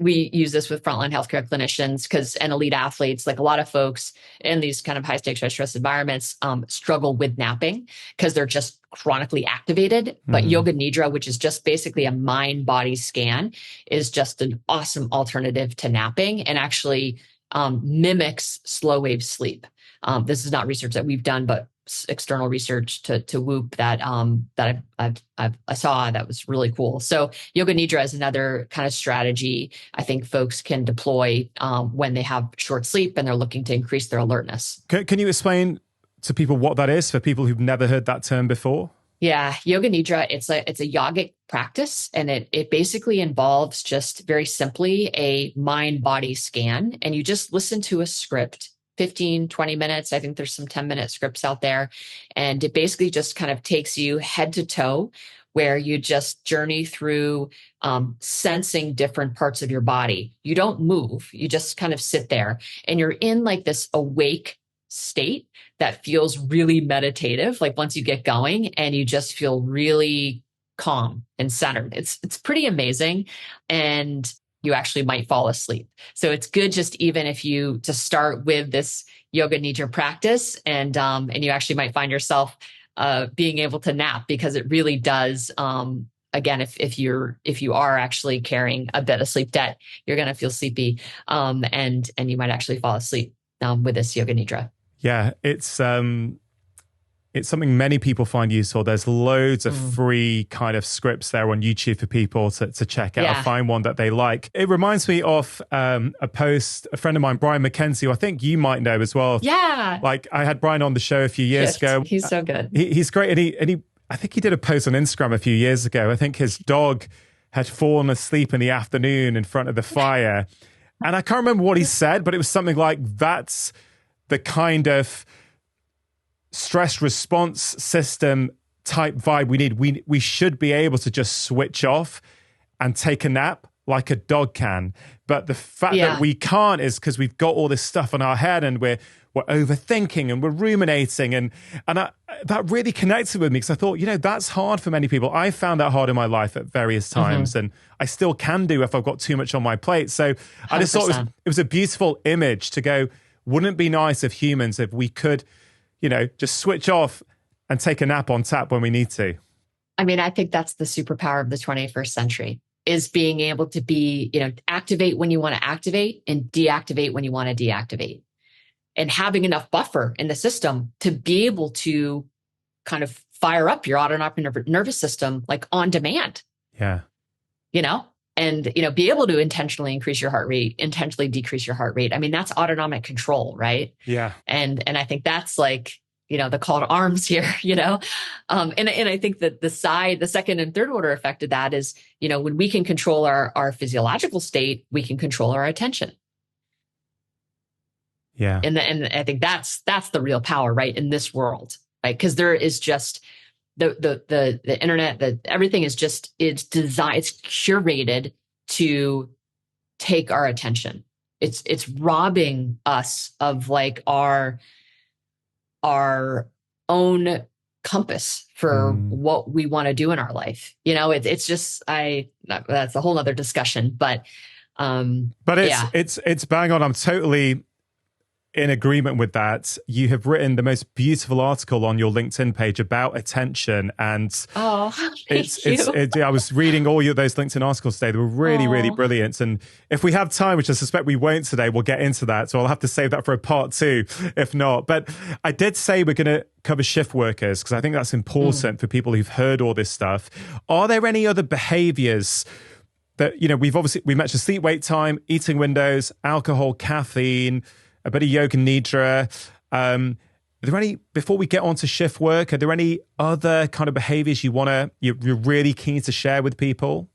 We use this with frontline healthcare clinicians and elite athletes. Like a lot of folks in these kind of high stakes, high stress environments, struggle with napping because they're just chronically activated. But Yoga Nidra, which is just basically a mind body scan, is just an awesome alternative to napping and actually mimics slow wave sleep. This is not research that we've done, but external research to WHOP that I saw that was really cool. So Yoga Nidra is another kind of strategy I think folks can deploy when they have short sleep and they're looking to increase their alertness. Can you explain to people what that is for people who've never heard that term before? Yeah, Yoga Nidra, it's a yogic practice, and it basically involves just very simply a mind-body scan, and you just listen to a script 15, 20 minutes. I think there's some 10-minute scripts out there. And it basically just kind of takes you head to toe, where you just journey through sensing different parts of your body. You don't move. You just kind of sit there and you're in like this awake state that feels really meditative. Like once you get going and you just feel really calm and centered. It's pretty amazing. And you actually might fall asleep. So it's good just even if you to start with this Yoga Nidra practice and you actually might find yourself being able to nap, because it really does. Again, if you are actually carrying a bit of sleep debt, you're going to feel sleepy and you might actually fall asleep with this Yoga Nidra. Yeah, it's something many people find useful. There's loads of free kind of scripts there on YouTube for people to check out and find one that they like. It reminds me of a post, a friend of mine, Brian McKenzie, who I think you might know as well. Yeah. Like I had Brian on the show a few years ago. He's so good. He's great. And he, I think he did a post on Instagram a few years ago. I think his dog had fallen asleep in the afternoon in front of the fire. And I can't remember what he said, but it was something like, that's the kind of stress response system type vibe we need. We should be able to just switch off and take a nap like a dog can. But the fact that we can't is because we've got all this stuff in our head and we're overthinking and we're ruminating. And that really connected with me because I thought, that's hard for many people. I found that hard in my life at various times and I still can do if I've got too much on my plate. So 100%. I just thought it was a beautiful image to go, wouldn't it be nice if humans, if we could, just switch off and take a nap on tap when we need to? I mean, I think that's the superpower of the 21st century, is being able to be, activate when you want to activate and deactivate when you want to deactivate. And having enough buffer in the system to be able to kind of fire up your autonomic nervous system like on demand. Yeah. And, be able to intentionally increase your heart rate, intentionally decrease your heart rate. I mean, that's autonomic control, right? Yeah. And I think that's like, the call to arms here, and I think that the second and third order effect of that is, when we can control our physiological state, we can control our attention. Yeah. And I think that's the real power, right? In this world, right? Because there is just the internet, that everything is just, it's designed, it's curated to take our attention. It's robbing us of like our own compass for what we want to do in our life. It's just, that's a whole nother discussion, but it's bang on. I'm totally in agreement with that. You have written the most beautiful article on your LinkedIn page about attention, and Oh, thank you. I was reading all those LinkedIn articles today. They were really, really Oh, brilliant. And if we have time, which I suspect we won't today, we'll get into that. So I'll have to save that for a part 2, if not. But I did say we're going to cover shift workers because I think that's important for people who've heard all this stuff. Are there any other behaviors that, you know, we mentioned sleep wake time, eating windows, alcohol, caffeine, a bit of yoga nidra. Are there any, before we get on to shift work, are there any other kind of behaviors you're really keen to share with people?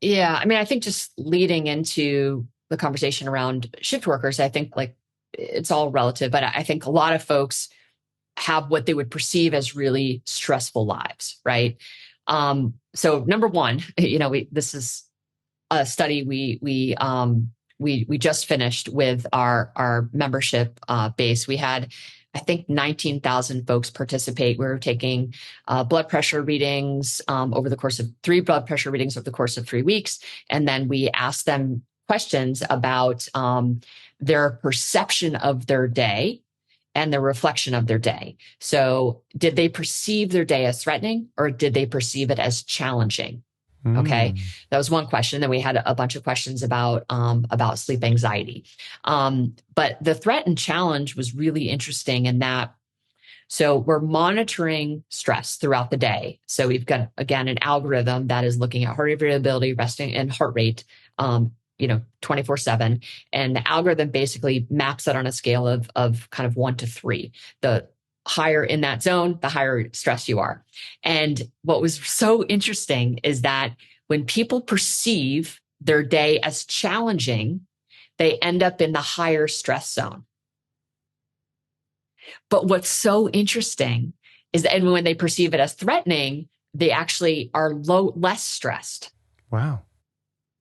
yeah. I mean, I think just leading into the conversation around shift workers, I think like it's all relative, but I think a lot of folks have what they would perceive as really stressful lives, right? So number one, you know, this is a study we just finished with our membership base. We had, I think, 19,000 folks participate. We were taking blood pressure readings over the course of 3 blood pressure readings over the course of 3 weeks. And then we asked them questions about their perception of their day and the reflection of their day. So did they perceive their day as threatening or did they perceive it as challenging? Okay. That was one question. Then we had a bunch of questions about sleep anxiety. But the threat and challenge was really interesting in that. So we're monitoring stress throughout the day. So we've got, again, an algorithm that is looking at heart rate variability, resting and heart rate, 24/7. And the algorithm basically maps that on a scale of kind of 1 to 3. The higher in that zone, the higher stress you are. And what was so interesting is that when people perceive their day as challenging, they end up in the higher stress zone. But what's so interesting is that when they perceive it as threatening, they actually are less stressed. Wow.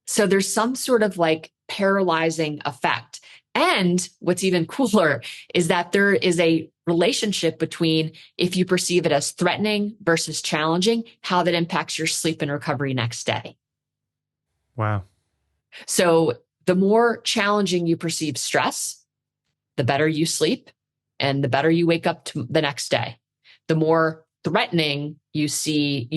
So there's some sort of like paralyzing effect. And what's even cooler is that there is a relationship between if you perceive it as threatening versus challenging, how that impacts your sleep and recovery next day. Wow. So the more challenging you perceive stress, the better you sleep and the better you wake up to the next day. The more threatening you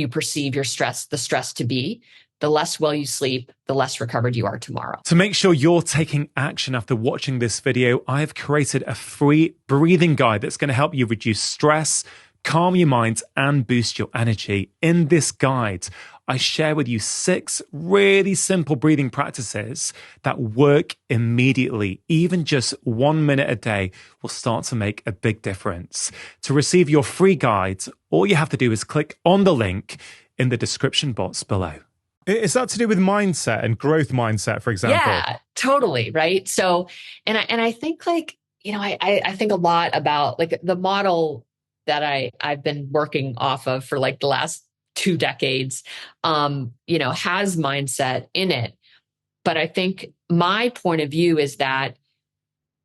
perceive the stress to be, the less well you sleep, the less recovered you are tomorrow. To make sure you're taking action after watching this video, I've created a free breathing guide that's going to help you reduce stress, calm your mind, and boost your energy. In this guide, I share with you 6 really simple breathing practices that work immediately. Even just 1 minute a day will start to make a big difference. To receive your free guide, all you have to do is click on the link in the description box below. Is that to do with mindset and growth mindset, for example? Yeah, totally. Right. So, and I think like, you know, I think a lot about like the model that I've been working off of for like the last 2 decades, has mindset in it. But I think my point of view is that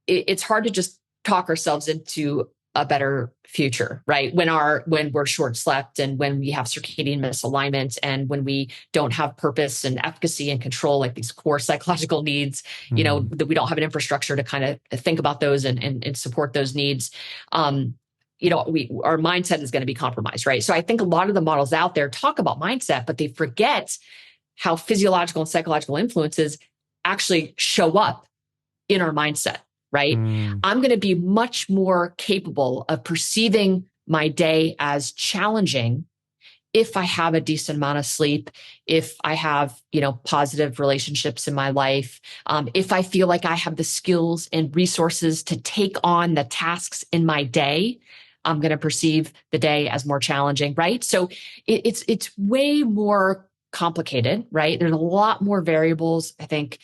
it's hard to just talk ourselves into a better future, right? When we're short slept and when we have circadian misalignment and when we don't have purpose and efficacy and control, like these core psychological needs, that we don't have an infrastructure to kind of think about those and support those needs. Our mindset is going to be compromised, right? So I think a lot of the models out there talk about mindset, but they forget how physiological and psychological influences actually show up in our mindset. Right? I'm going to be much more capable of perceiving my day as challenging if I have a decent amount of sleep, if I have, positive relationships in my life, if I feel like I have the skills and resources to take on the tasks in my day, I'm going to perceive the day as more challenging, right? So it's way more complicated, right? There's a lot more variables, I think,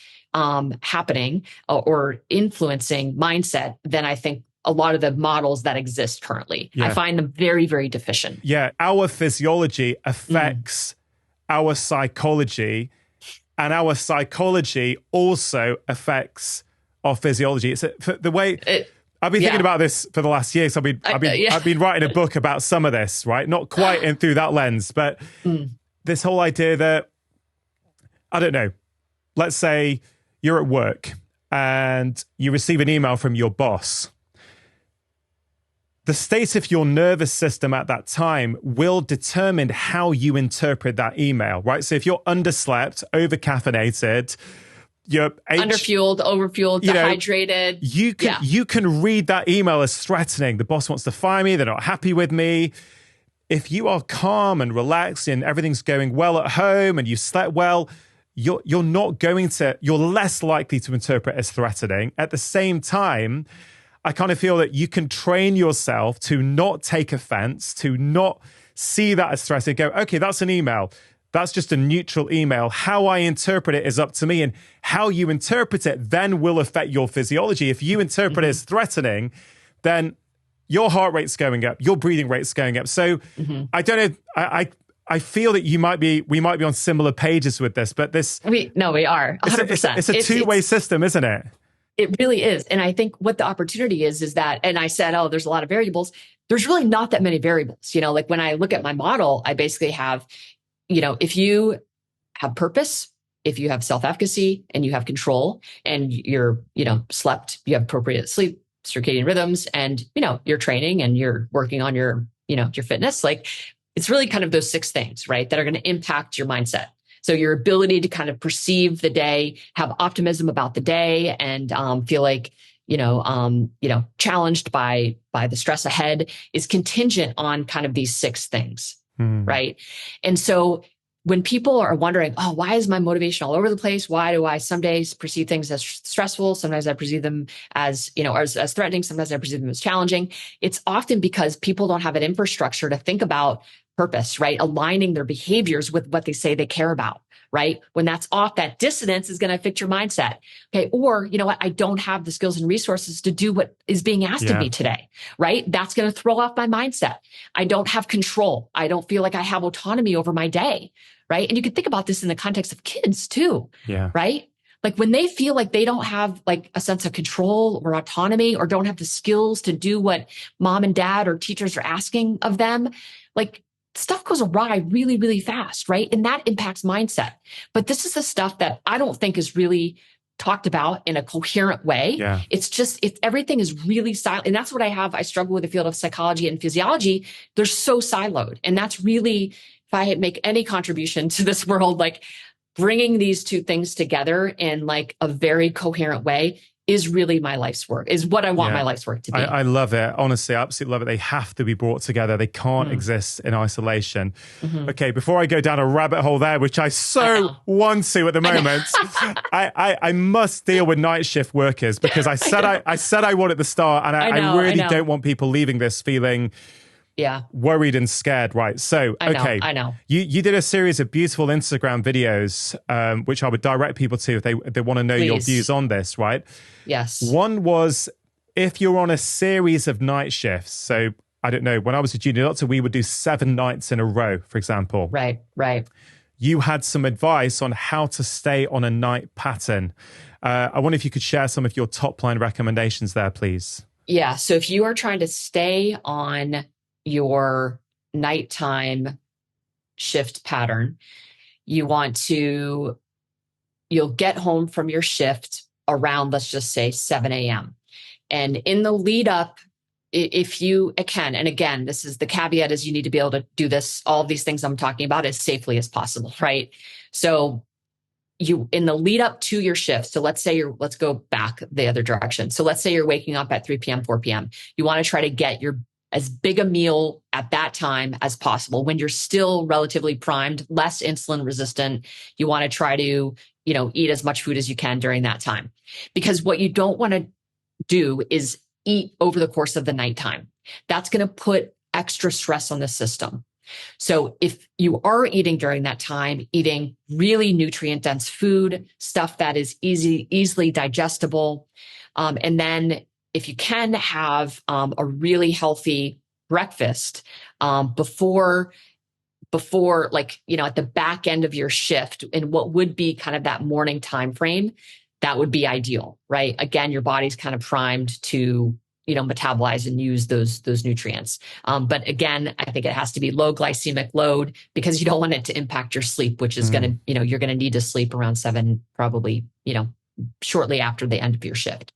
happening or influencing mindset than I think a lot of the models that exist currently. Yeah. I find them very, very deficient. Yeah. Our physiology affects our psychology, and our psychology also affects our physiology. It's the way I've been thinking about this for the last year. So I've been writing a book about some of this, right? Not quite through that lens, but this whole idea that, I don't know, let's say you're at work and you receive an email from your boss the state of your nervous system at that time will determine how you interpret that email, right? So if you're underslept, overcaffeinated, you're underfueled, overfueled, dehydrated. You can read that email as threatening. The boss wants to fire me. They're not happy with me. If you are calm and relaxed and everything's going well at home and you slept well, you're less likely to interpret as threatening. At the same time, I kind of feel that you can train yourself to not take offense, to not see that as threatening. Go, okay, that's an email. That's just a neutral email. How I interpret it is up to me, and how you interpret it then will affect your physiology. If you interpret it as threatening, then your heart rate's going up, your breathing rate's going up. So I don't know. I feel that we might be on similar pages with this, but we are 100%. It's a two-way system, isn't it? It really is. And I think what the opportunity is that, and I said, oh, there's a lot of variables. There's really not that many variables. Like when I look at my model, I basically have, if you have purpose, if you have self-efficacy and you have control and you're, slept, you have appropriate sleep, circadian rhythms, and, you're training and you're working on your fitness, like it's really kind of those 6 things, right, that are going to impact your mindset. So your ability to kind of perceive the day, have optimism about the day, and feel like, challenged by the stress ahead is contingent on kind of these 6 things. Right. And so when people are wondering, oh, why is my motivation all over the place? Why do I some days perceive things as stressful? Sometimes I perceive them as, as threatening. Sometimes I perceive them as challenging. It's often because people don't have an infrastructure to think about purpose, right? Aligning their behaviors with what they say they care about, right? When that's off, that dissonance is going to affect your mindset. Okay. Or, you know what? I don't have the skills and resources to do what is being asked of me today, right? That's going to throw off my mindset. I don't have control. I don't feel like I have autonomy over my day, right? And you can think about this in the context of kids too, right? Like when they feel like they don't have like a sense of control or autonomy, or don't have the skills to do what mom and dad or teachers are asking of them, like stuff goes awry really, really fast, right? And that impacts mindset. But this is the stuff that I don't think is really talked about in a coherent way. Everything is really silent. And that's what I struggle with the field of psychology and physiology. They're so siloed. And that's really, if I make any contribution to this world, like bringing these 2 things together in like a very coherent way is really my life's work, is what I want my life's work to be. I love it. Honestly, I absolutely love it. They have to be brought together. They can't exist in isolation. Okay, before I go down a rabbit hole there, which I want to at the moment, I must deal with night shift workers, because I said I would at the start, and I really don't want people leaving this feeling worried and scared, right? So, I know. You did a series of beautiful Instagram videos, which I would direct people to if they want to know your views on this, right? Yes. One was, if you're on a series of night shifts, so I don't know, when I was a junior doctor, we would do 7 nights in a row, for example. Right. You had some advice on how to stay on a night pattern. I wonder if you could share some of your top line recommendations there, please. Yeah. So if you are trying to stay on your nighttime shift pattern, you'll get home from your shift around, let's just say 7 a.m. And in the lead up, if you can, and again, this is the caveat, is you need to be able to do this, all of these things I'm talking about, as safely as possible, right? So in the lead up to your shift, so let's go back the other direction. So let's say you're waking up at 3 p.m., 4 p.m. You want to try to get as big a meal at that time as possible when you're still relatively primed, less insulin resistant. You want to try to, eat as much food as you can during that time, because what you don't want to do is eat over the course of the nighttime. That's going to put extra stress on the system. So if you are eating during that time, eating really nutrient dense food, stuff that is easily digestible, and then if you can have a really healthy breakfast before at the back end of your shift, in what would be kind of that morning time frame, that would be ideal, right? Again, your body's kind of primed to metabolize and use those nutrients. But again, I think it has to be low glycemic load, because you don't want it to impact your sleep, which is going to, you're going to need to sleep around 7, probably, shortly after the end of your shift.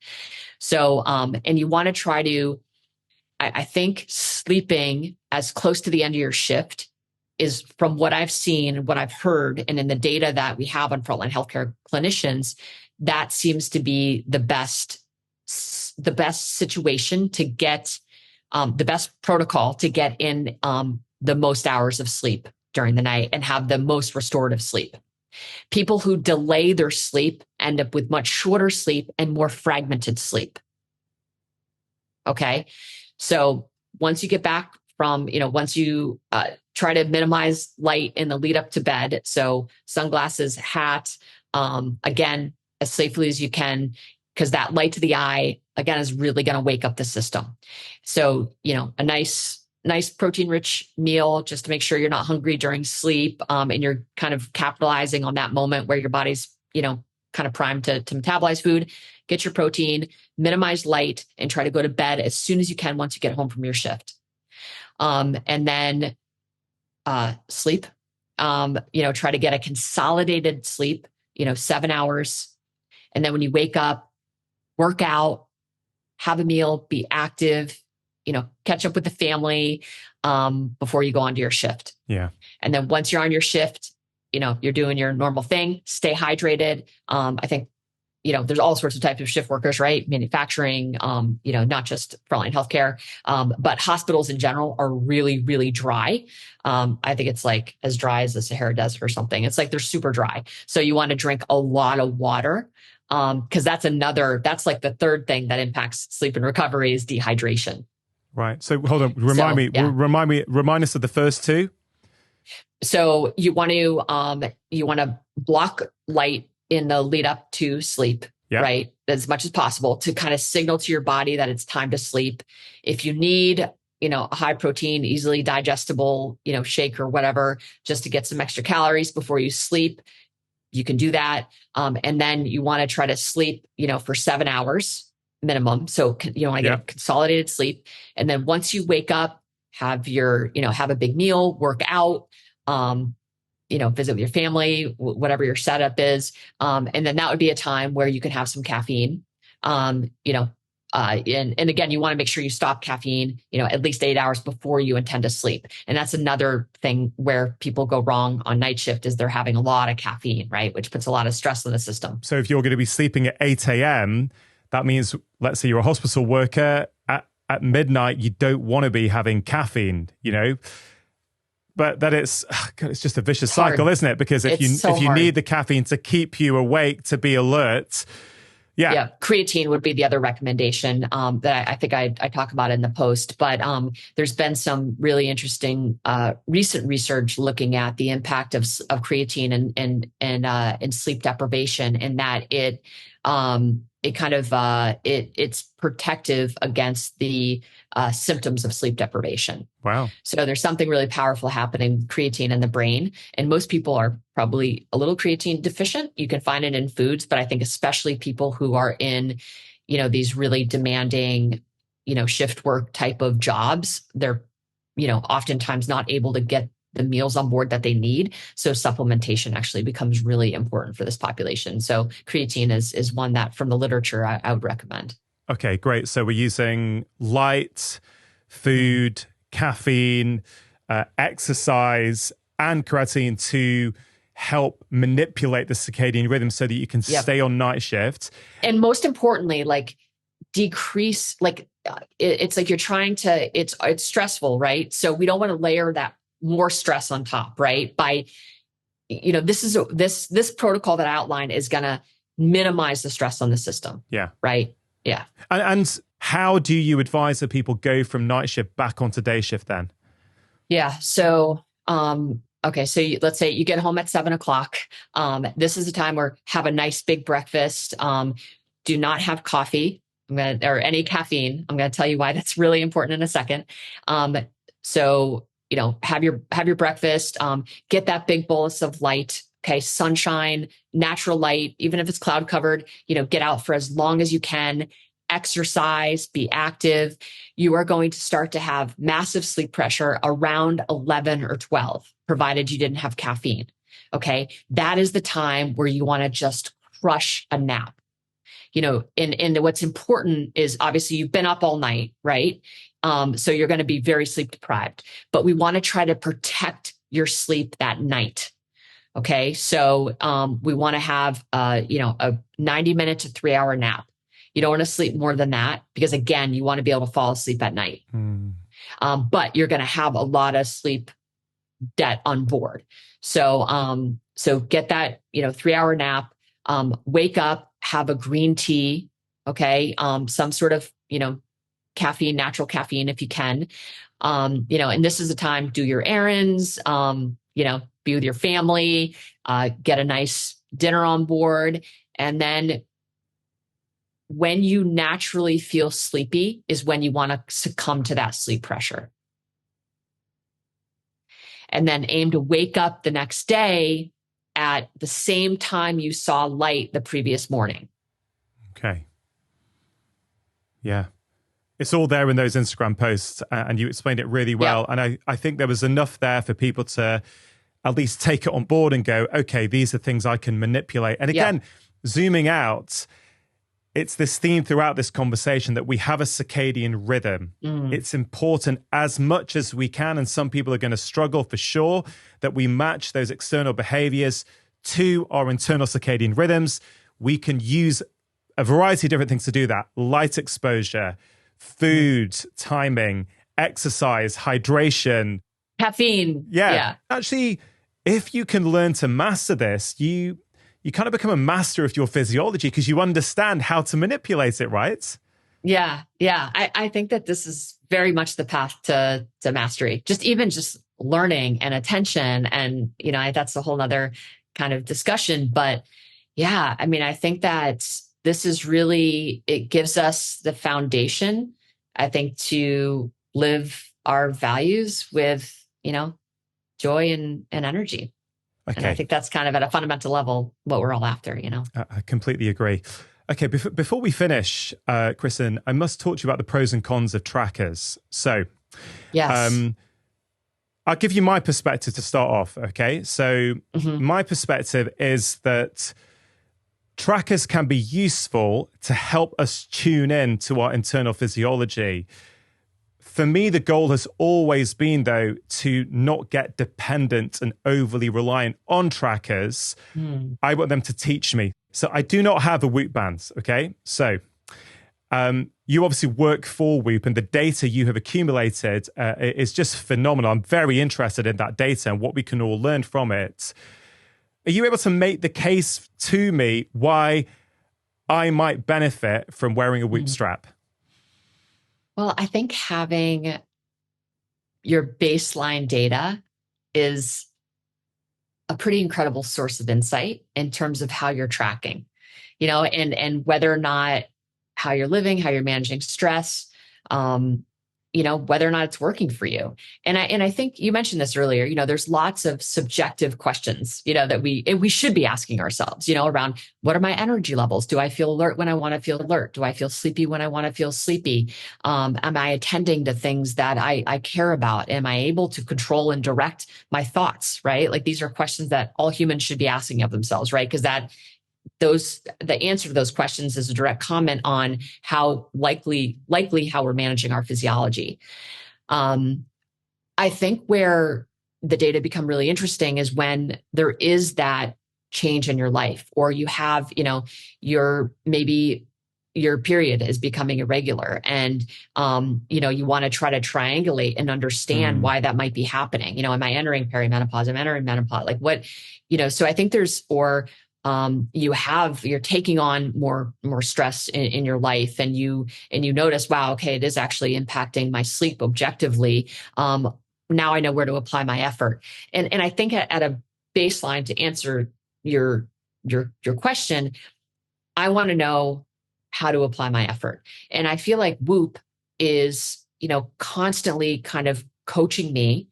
So, and you want to try to I think sleeping as close to the end of your shift is, from what I've seen, what I've heard, and in the data that we have on frontline healthcare clinicians, that seems to be the best situation to get, the best protocol to get in the most hours of sleep during the night and have the most restorative sleep. People who delay their sleep end up with much shorter sleep and more fragmented sleep. Okay. So once you get back from, once you try to minimize light in the lead up to bed, so sunglasses, hat, again, as safely as you can, because that light to the eye, again, is really going to wake up the system. So, a nice protein rich meal, just to make sure you're not hungry during sleep, and you're kind of capitalizing on that moment where your body's, kind of primed to metabolize food. Get your protein, minimize light, and try to go to bed as soon as you can once you get home from your shift. And then sleep, try to get a consolidated sleep, 7 hours. And then when you wake up, work out, have a meal, be active, catch up with the family before you go onto your shift. Yeah. And then once you're on your shift, you're doing your normal thing, stay hydrated. I think, there's all sorts of types of shift workers, right? Manufacturing, not just frontline healthcare, but hospitals in general are really, really dry. I think it's like as dry as the Sahara Desert or something. It's like they're super dry. So you want to drink a lot of water, because that's like the third thing that impacts sleep and recovery is dehydration. Right. So hold on, remind us of the first two. So you want to block light in the lead up to sleep, right? As much as possible to kind of signal to your body that it's time to sleep. If you need, a high protein, easily digestible, shake or whatever, just to get some extra calories before you sleep, you can do that. And then you want to try to sleep, for 7 hours minimum. So you want to get a consolidated sleep. And then once you wake up, have a big meal, work out, visit with your family, whatever your setup is. And then that would be a time where you can have some caffeine. And again, you want to make sure you stop caffeine, at least 8 hours before you intend to sleep. And that's another thing where people go wrong on night shift is they're having a lot of caffeine, right? Which puts a lot of stress on the system. So if you're going to be sleeping at 8 a.m., that means, let's say you're a hospital worker at midnight, you don't want to be having caffeine, But that it's just a vicious cycle, isn't it? Because if you need the caffeine to keep you awake, to be alert, creatine would be the other recommendation that I think I talk about in the post. But there's been some really interesting recent research looking at the impact of creatine and sleep deprivation, and that it's protective against the symptoms of sleep deprivation. Wow. So there's something really powerful happening with creatine in the brain. And most people are probably a little creatine deficient. You can find it in foods, but I think especially people who are in, these really demanding, shift work type of jobs, they're, oftentimes not able to get the meals on board that they need. So supplementation actually becomes really important for this population. So creatine is one that from the literature I would recommend. Okay, great. So we're using light, food, caffeine, exercise, and creatine to help manipulate the circadian rhythm so that you can stay on night shift. And most importantly, decrease, it's like you're trying to, it's stressful, right? So we don't want to layer that more stress on top, right? By, this protocol that I outlined is going to minimize the stress on the system. Yeah. Right. Yeah. And how do you advise that people go from night shift back onto day shift then? Yeah. So, okay. So let's say you get home at 7 o'clock. This is a time where have a nice big breakfast. Do not have coffee or any caffeine. I'm going to tell you why that's really important in a second. So, have your breakfast, get that big bolus of light. Okay. Sunshine, natural light, even if it's cloud covered, get out for as long as you can, exercise, be active. You are going to start to have massive sleep pressure around 11 or 12, provided you didn't have caffeine. Okay. That is the time where you want to just crush a nap. And what's important is obviously you've been up all night, right? So you're going to be very sleep deprived, but we want to try to protect your sleep that night. Okay. So, we want to have, a 90-minute to 3-hour nap. You don't want to sleep more than that because again, you want to be able to fall asleep at night. But you're going to have a lot of sleep debt on board. So get that, 3-hour nap, wake up, have a green tea. Okay. Some sort of, caffeine, natural caffeine, if you can, and this is the time, do your errands, be with your family, get a nice dinner on board. And then when you naturally feel sleepy is when you want to succumb to that sleep pressure. And then aim to wake up the next day at the same time you saw light the previous morning. Okay. Yeah. It's all there in those Instagram posts, and you explained it really well. Yeah. And I think there was enough there for people to at least take it on board and go, okay, these are things I can manipulate. And again, zooming out, it's this theme throughout this conversation that we have a circadian rhythm. It's important as much as we can, and some people are going to struggle for sure, that we match those external behaviors to our internal circadian rhythms. We can use a variety of different things to do that. Light exposure, food, timing, exercise, hydration. Caffeine. Yeah. Actually, if you can learn to master this, you kind of become a master of your physiology because you understand how to manipulate it, right? Yeah. I think that this is very much the path to mastery. Just learning and attention. And, that's a whole nother kind of discussion. But yeah, I think that this is really, it gives us the foundation, I think, to live our values with, joy and energy. Okay. And I think that's kind of at a fundamental level what we're all after, I completely agree. Okay, before we finish, Kristen, I must talk to you about the pros and cons of trackers. So, yes. I'll give you my perspective to start off, okay? So, my perspective is that trackers can be useful to help us tune in to our internal physiology. For me, the goal has always been, though, to not get dependent and overly reliant on trackers. I want them to teach me. So I do not have a WHOP band, okay? So you obviously work for WHOP, and the data you have accumulated is just phenomenal. I'm very interested in that data and what we can all learn from it. Are you able to make the case to me why I might benefit from wearing a WHOP strap? Well, I think having your baseline data is a pretty incredible source of insight in terms of how you're tracking, and whether or not how you're living, how you're managing stress, whether or not it's working for you. And I think you mentioned this earlier, there's lots of subjective questions, that we should be asking ourselves, around what are my energy levels? Do I feel alert when I want to feel alert? Do I feel sleepy when I want to feel sleepy? Am I attending to things that I care about? Am I able to control and direct my thoughts, right? Like these are questions that all humans should be asking of themselves, right? Because the answer to those questions is a direct comment on how likely how we're managing our physiology. I think where the data become really interesting is when there is that change in your life, or you have, your period is becoming irregular, and you want to try to triangulate and understand why that might be happening. Am I entering perimenopause? Am I entering menopause? Like what, so I think you're taking on more stress in your life, and you notice, wow, okay, it is actually impacting my sleep objectively. Now I know where to apply my effort. And I think at a baseline, to answer your question, I want to know how to apply my effort. And I feel like WHOP is, constantly kind of coaching me,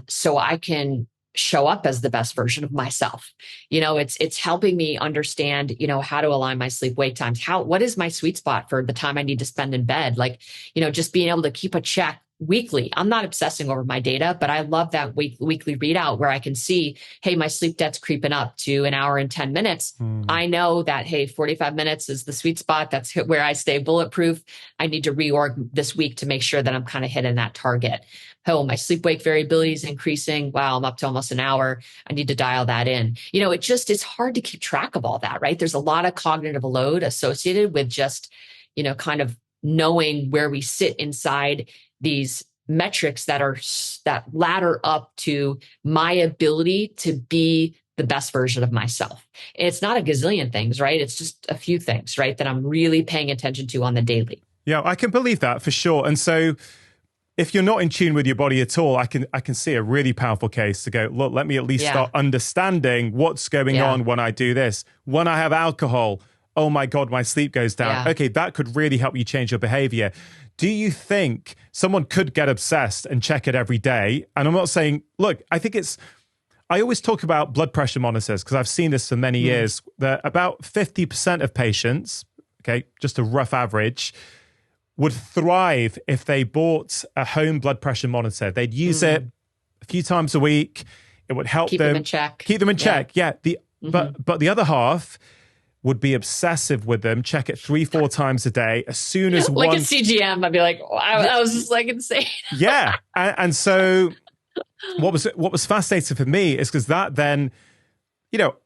so I can show up as the best version of myself. It's helping me understand, how to align my sleep wake times. What is my sweet spot for the time I need to spend in bed? Like, just being able to keep a check weekly. I'm not obsessing over my data, but I love that weekly readout where I can see, hey, my sleep debt's creeping up to an hour and 10 minutes. I know that, hey, 45 minutes is the sweet spot. That's where I stay bulletproof. I need to reorg this week to make sure that I'm kind of hitting that target. Oh, my sleep-wake variability is increasing. Wow, I'm up to almost an hour. I need to dial that in. It's hard to keep track of all that, right? There's a lot of cognitive load associated with just, kind of knowing where we sit inside these metrics that ladder up to my ability to be the best version of myself. And it's not a gazillion things, right? It's just a few things, right, that I'm really paying attention to on the daily. Yeah, I can believe that for sure. And so if you're not in tune with your body at all, I can see a really powerful case to go, look, let me at least start understanding what's going on when I do this. When I have alcohol, oh my God, my sleep goes down. Okay, that could really help you change your behavior. Do you think someone could get obsessed and check it every day? And I'm not saying, look, I always talk about blood pressure monitors because I've seen this for many years, that about 50% of patients, okay, just a rough average, would thrive if they bought a home blood pressure monitor. They'd use it a few times a week. It would help keep them in check. Keep them in check. Yeah. But the other half would be obsessive with them, check it 3-4 times a day. As soon as like a CGM, I'd be like, wow, that was just like insane. Yeah. And so what was fascinating for me is because that then,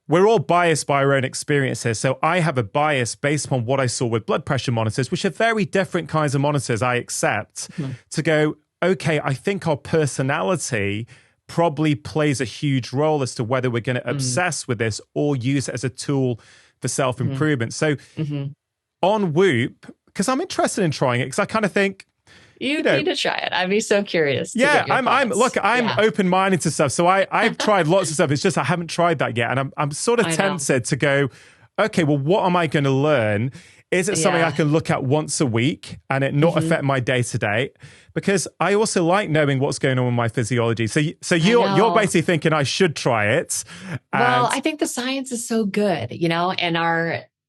we're all biased by our own experiences. So I have a bias based upon what I saw with blood pressure monitors, which are very different kinds of monitors, I accept, to go, okay, I think our personality probably plays a huge role as to whether we're going to obsess with this or use it as a tool for self-improvement. So on WHOP, because I'm interested in trying it, because I kind of think, you need to try it. I'd be so curious. I'm open-minded to stuff. So I've tried lots of stuff. It's just I haven't tried that yet. And I'm sort of tempted to go, okay, well, what am I going to learn? Is it something I can look at once a week and it not affect my day-to-day? Because I also like knowing what's going on with my physiology. So you're basically thinking I should try it. Well, I think the science is so good,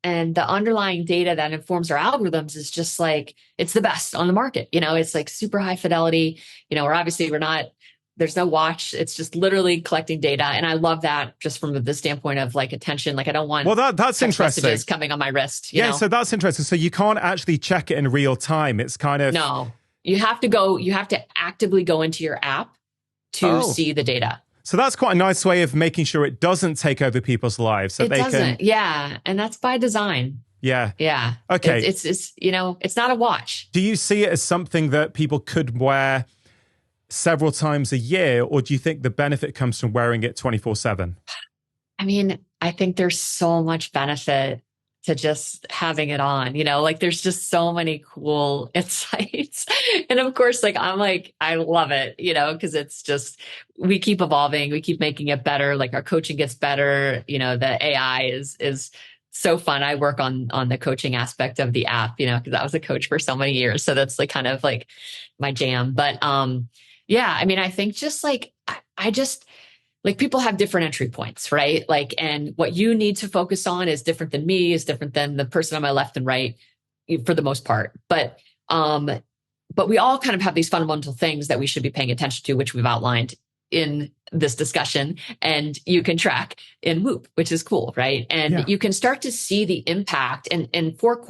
and the underlying data that informs our algorithms is just like, it's the best on the market. It's like super high fidelity, there's no watch. It's just literally collecting data. And I love that just from the standpoint of like attention. Like I don't want that's interesting messages coming on my wrist. You know? So that's interesting. So you can't actually check it in real time. It's kind of, no, you have to actively go into your app to see the data. So that's quite a nice way of making sure it doesn't take over people's lives. It doesn't. Yeah. And that's by design. Yeah. Yeah. Okay. It's not a watch. Do you see it as something that people could wear several times a year, or do you think the benefit comes from wearing it 24/7? I mean, I think there's so much benefit to just having it on, there's just so many cool insights. And of course, I love it, because it's just, we keep evolving, we keep making it better. Like our coaching gets better, the AI is so fun. I work on the coaching aspect of the app, because I was a coach for so many years. So that's kind of my jam. But I think just people have different entry points, right? And what you need to focus on is different than me, is different than the person on my left and right for the most part. But we all kind of have these fundamental things that we should be paying attention to, which we've outlined in this discussion, and you can track in WHOP, which is cool, right? And you can start to see the impact and core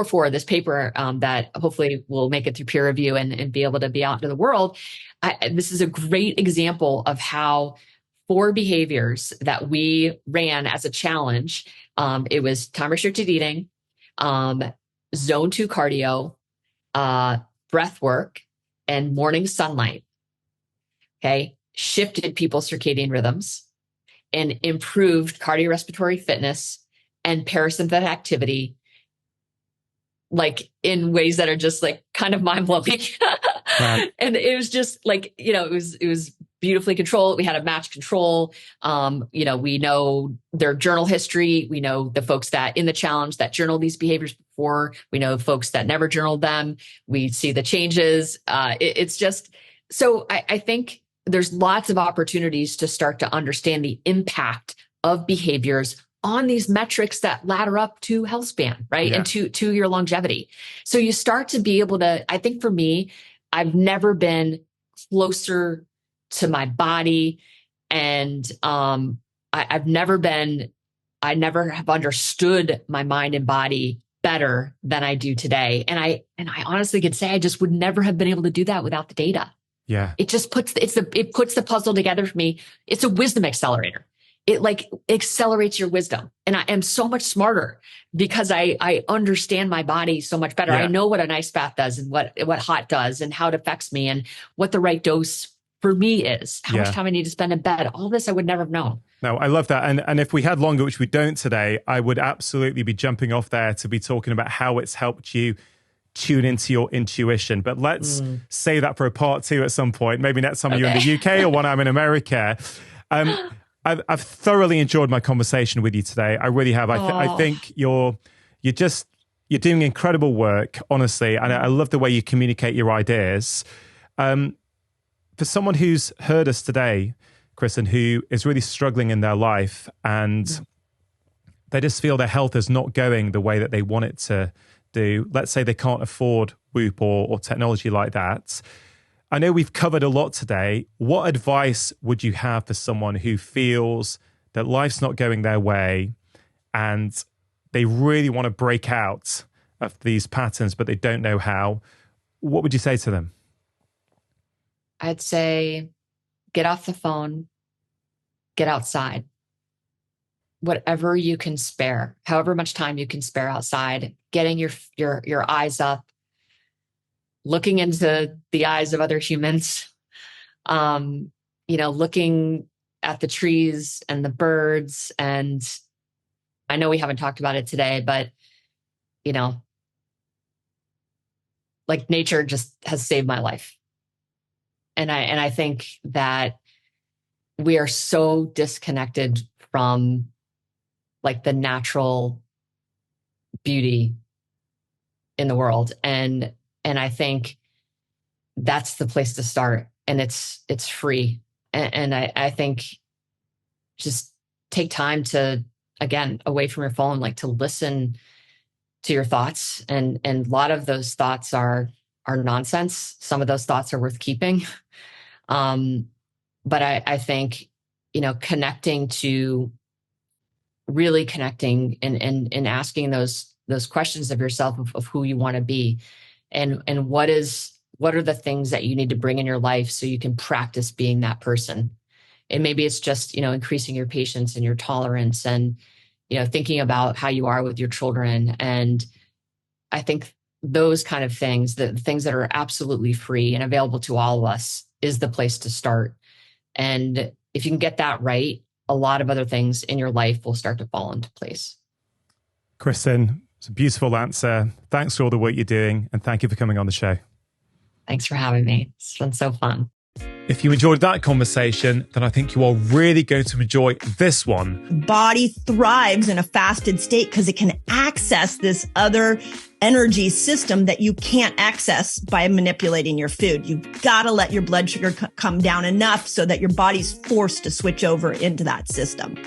4, this paper that hopefully will make it through peer review and be able to be out into the world. This is a great example of how 4 behaviors that we ran as a challenge. It was time restricted eating, zone 2 cardio, breath work, and morning sunlight. Okay. Shifted people's circadian rhythms and improved cardiorespiratory fitness and parasympathetic activity, in ways that are just kind of mind blowing. Right. And it was just it was beautifully controlled. We had a match control. We know their journal history. We know the folks that in the challenge that journaled these behaviors before. We know folks that never journaled them. We see the changes. It's just, so I think there's lots of opportunities to start to understand the impact of behaviors on these metrics that ladder up to health span, right? Yeah. And to your longevity. So you start to be able to, I think for me, I've never been closer to my body. And I never have understood my mind and body better than I do today. And I honestly could say I just would never have been able to do that without the data. Yeah. It just puts the puzzle together for me. It's a wisdom accelerator. It like accelerates your wisdom. And I am so much smarter because I understand my body so much better. Yeah. I know what an ice bath does and what hot does and how it affects me and what the right dose for me is, how much time I need to spend in bed. All this I would never have known. No, I love that. And if we had longer, which we don't today, I would absolutely be jumping off there to be talking about how it's helped you tune into your intuition. But let's save that for a part 2 at some point. Maybe next time you're in the UK or when I'm in America. I've thoroughly enjoyed my conversation with you today. I really have. I think you're doing incredible work, honestly. And I love the way you communicate your ideas. For someone who's heard us today, Kristen, who is really struggling in their life and they just feel their health is not going the way that they want it to do. Let's say they can't afford WHOP or technology like that. I know we've covered a lot today. What advice would you have for someone who feels that life's not going their way and they really want to break out of these patterns, but they don't know how? What would you say to them? I'd say get off the phone, get outside. Whatever you can spare, however much time you can spare outside, getting your eyes up, looking into the eyes of other humans, looking at the trees and the birds. And I know we haven't talked about it today, but, like nature just has saved my life. And I think that we are so disconnected from like the natural beauty in the world. And I think that's the place to start. And it's free. And I think just take time to, again, away from your phone, like to listen to your thoughts. And a lot of those thoughts are nonsense. Some of those thoughts are worth keeping. But I think, really connecting and asking those questions of yourself of who you want to be and what are the things that you need to bring in your life so you can practice being that person. And maybe it's just, increasing your patience and your tolerance and, thinking about how you are with your children. And I think those kind of things, the things that are absolutely free and available to all of us, is the place to start. And if you can get that right, a lot of other things in your life will start to fall into place. Kristen, it's a beautiful answer. Thanks for all the work you're doing. And thank you for coming on the show. Thanks for having me. It's been so fun. If you enjoyed that conversation, then I think you are really going to enjoy this one. The body thrives in a fasted state because it can access this other energy system that you can't access by manipulating your food. You've got to let your blood sugar come down enough so that your body's forced to switch over into that system.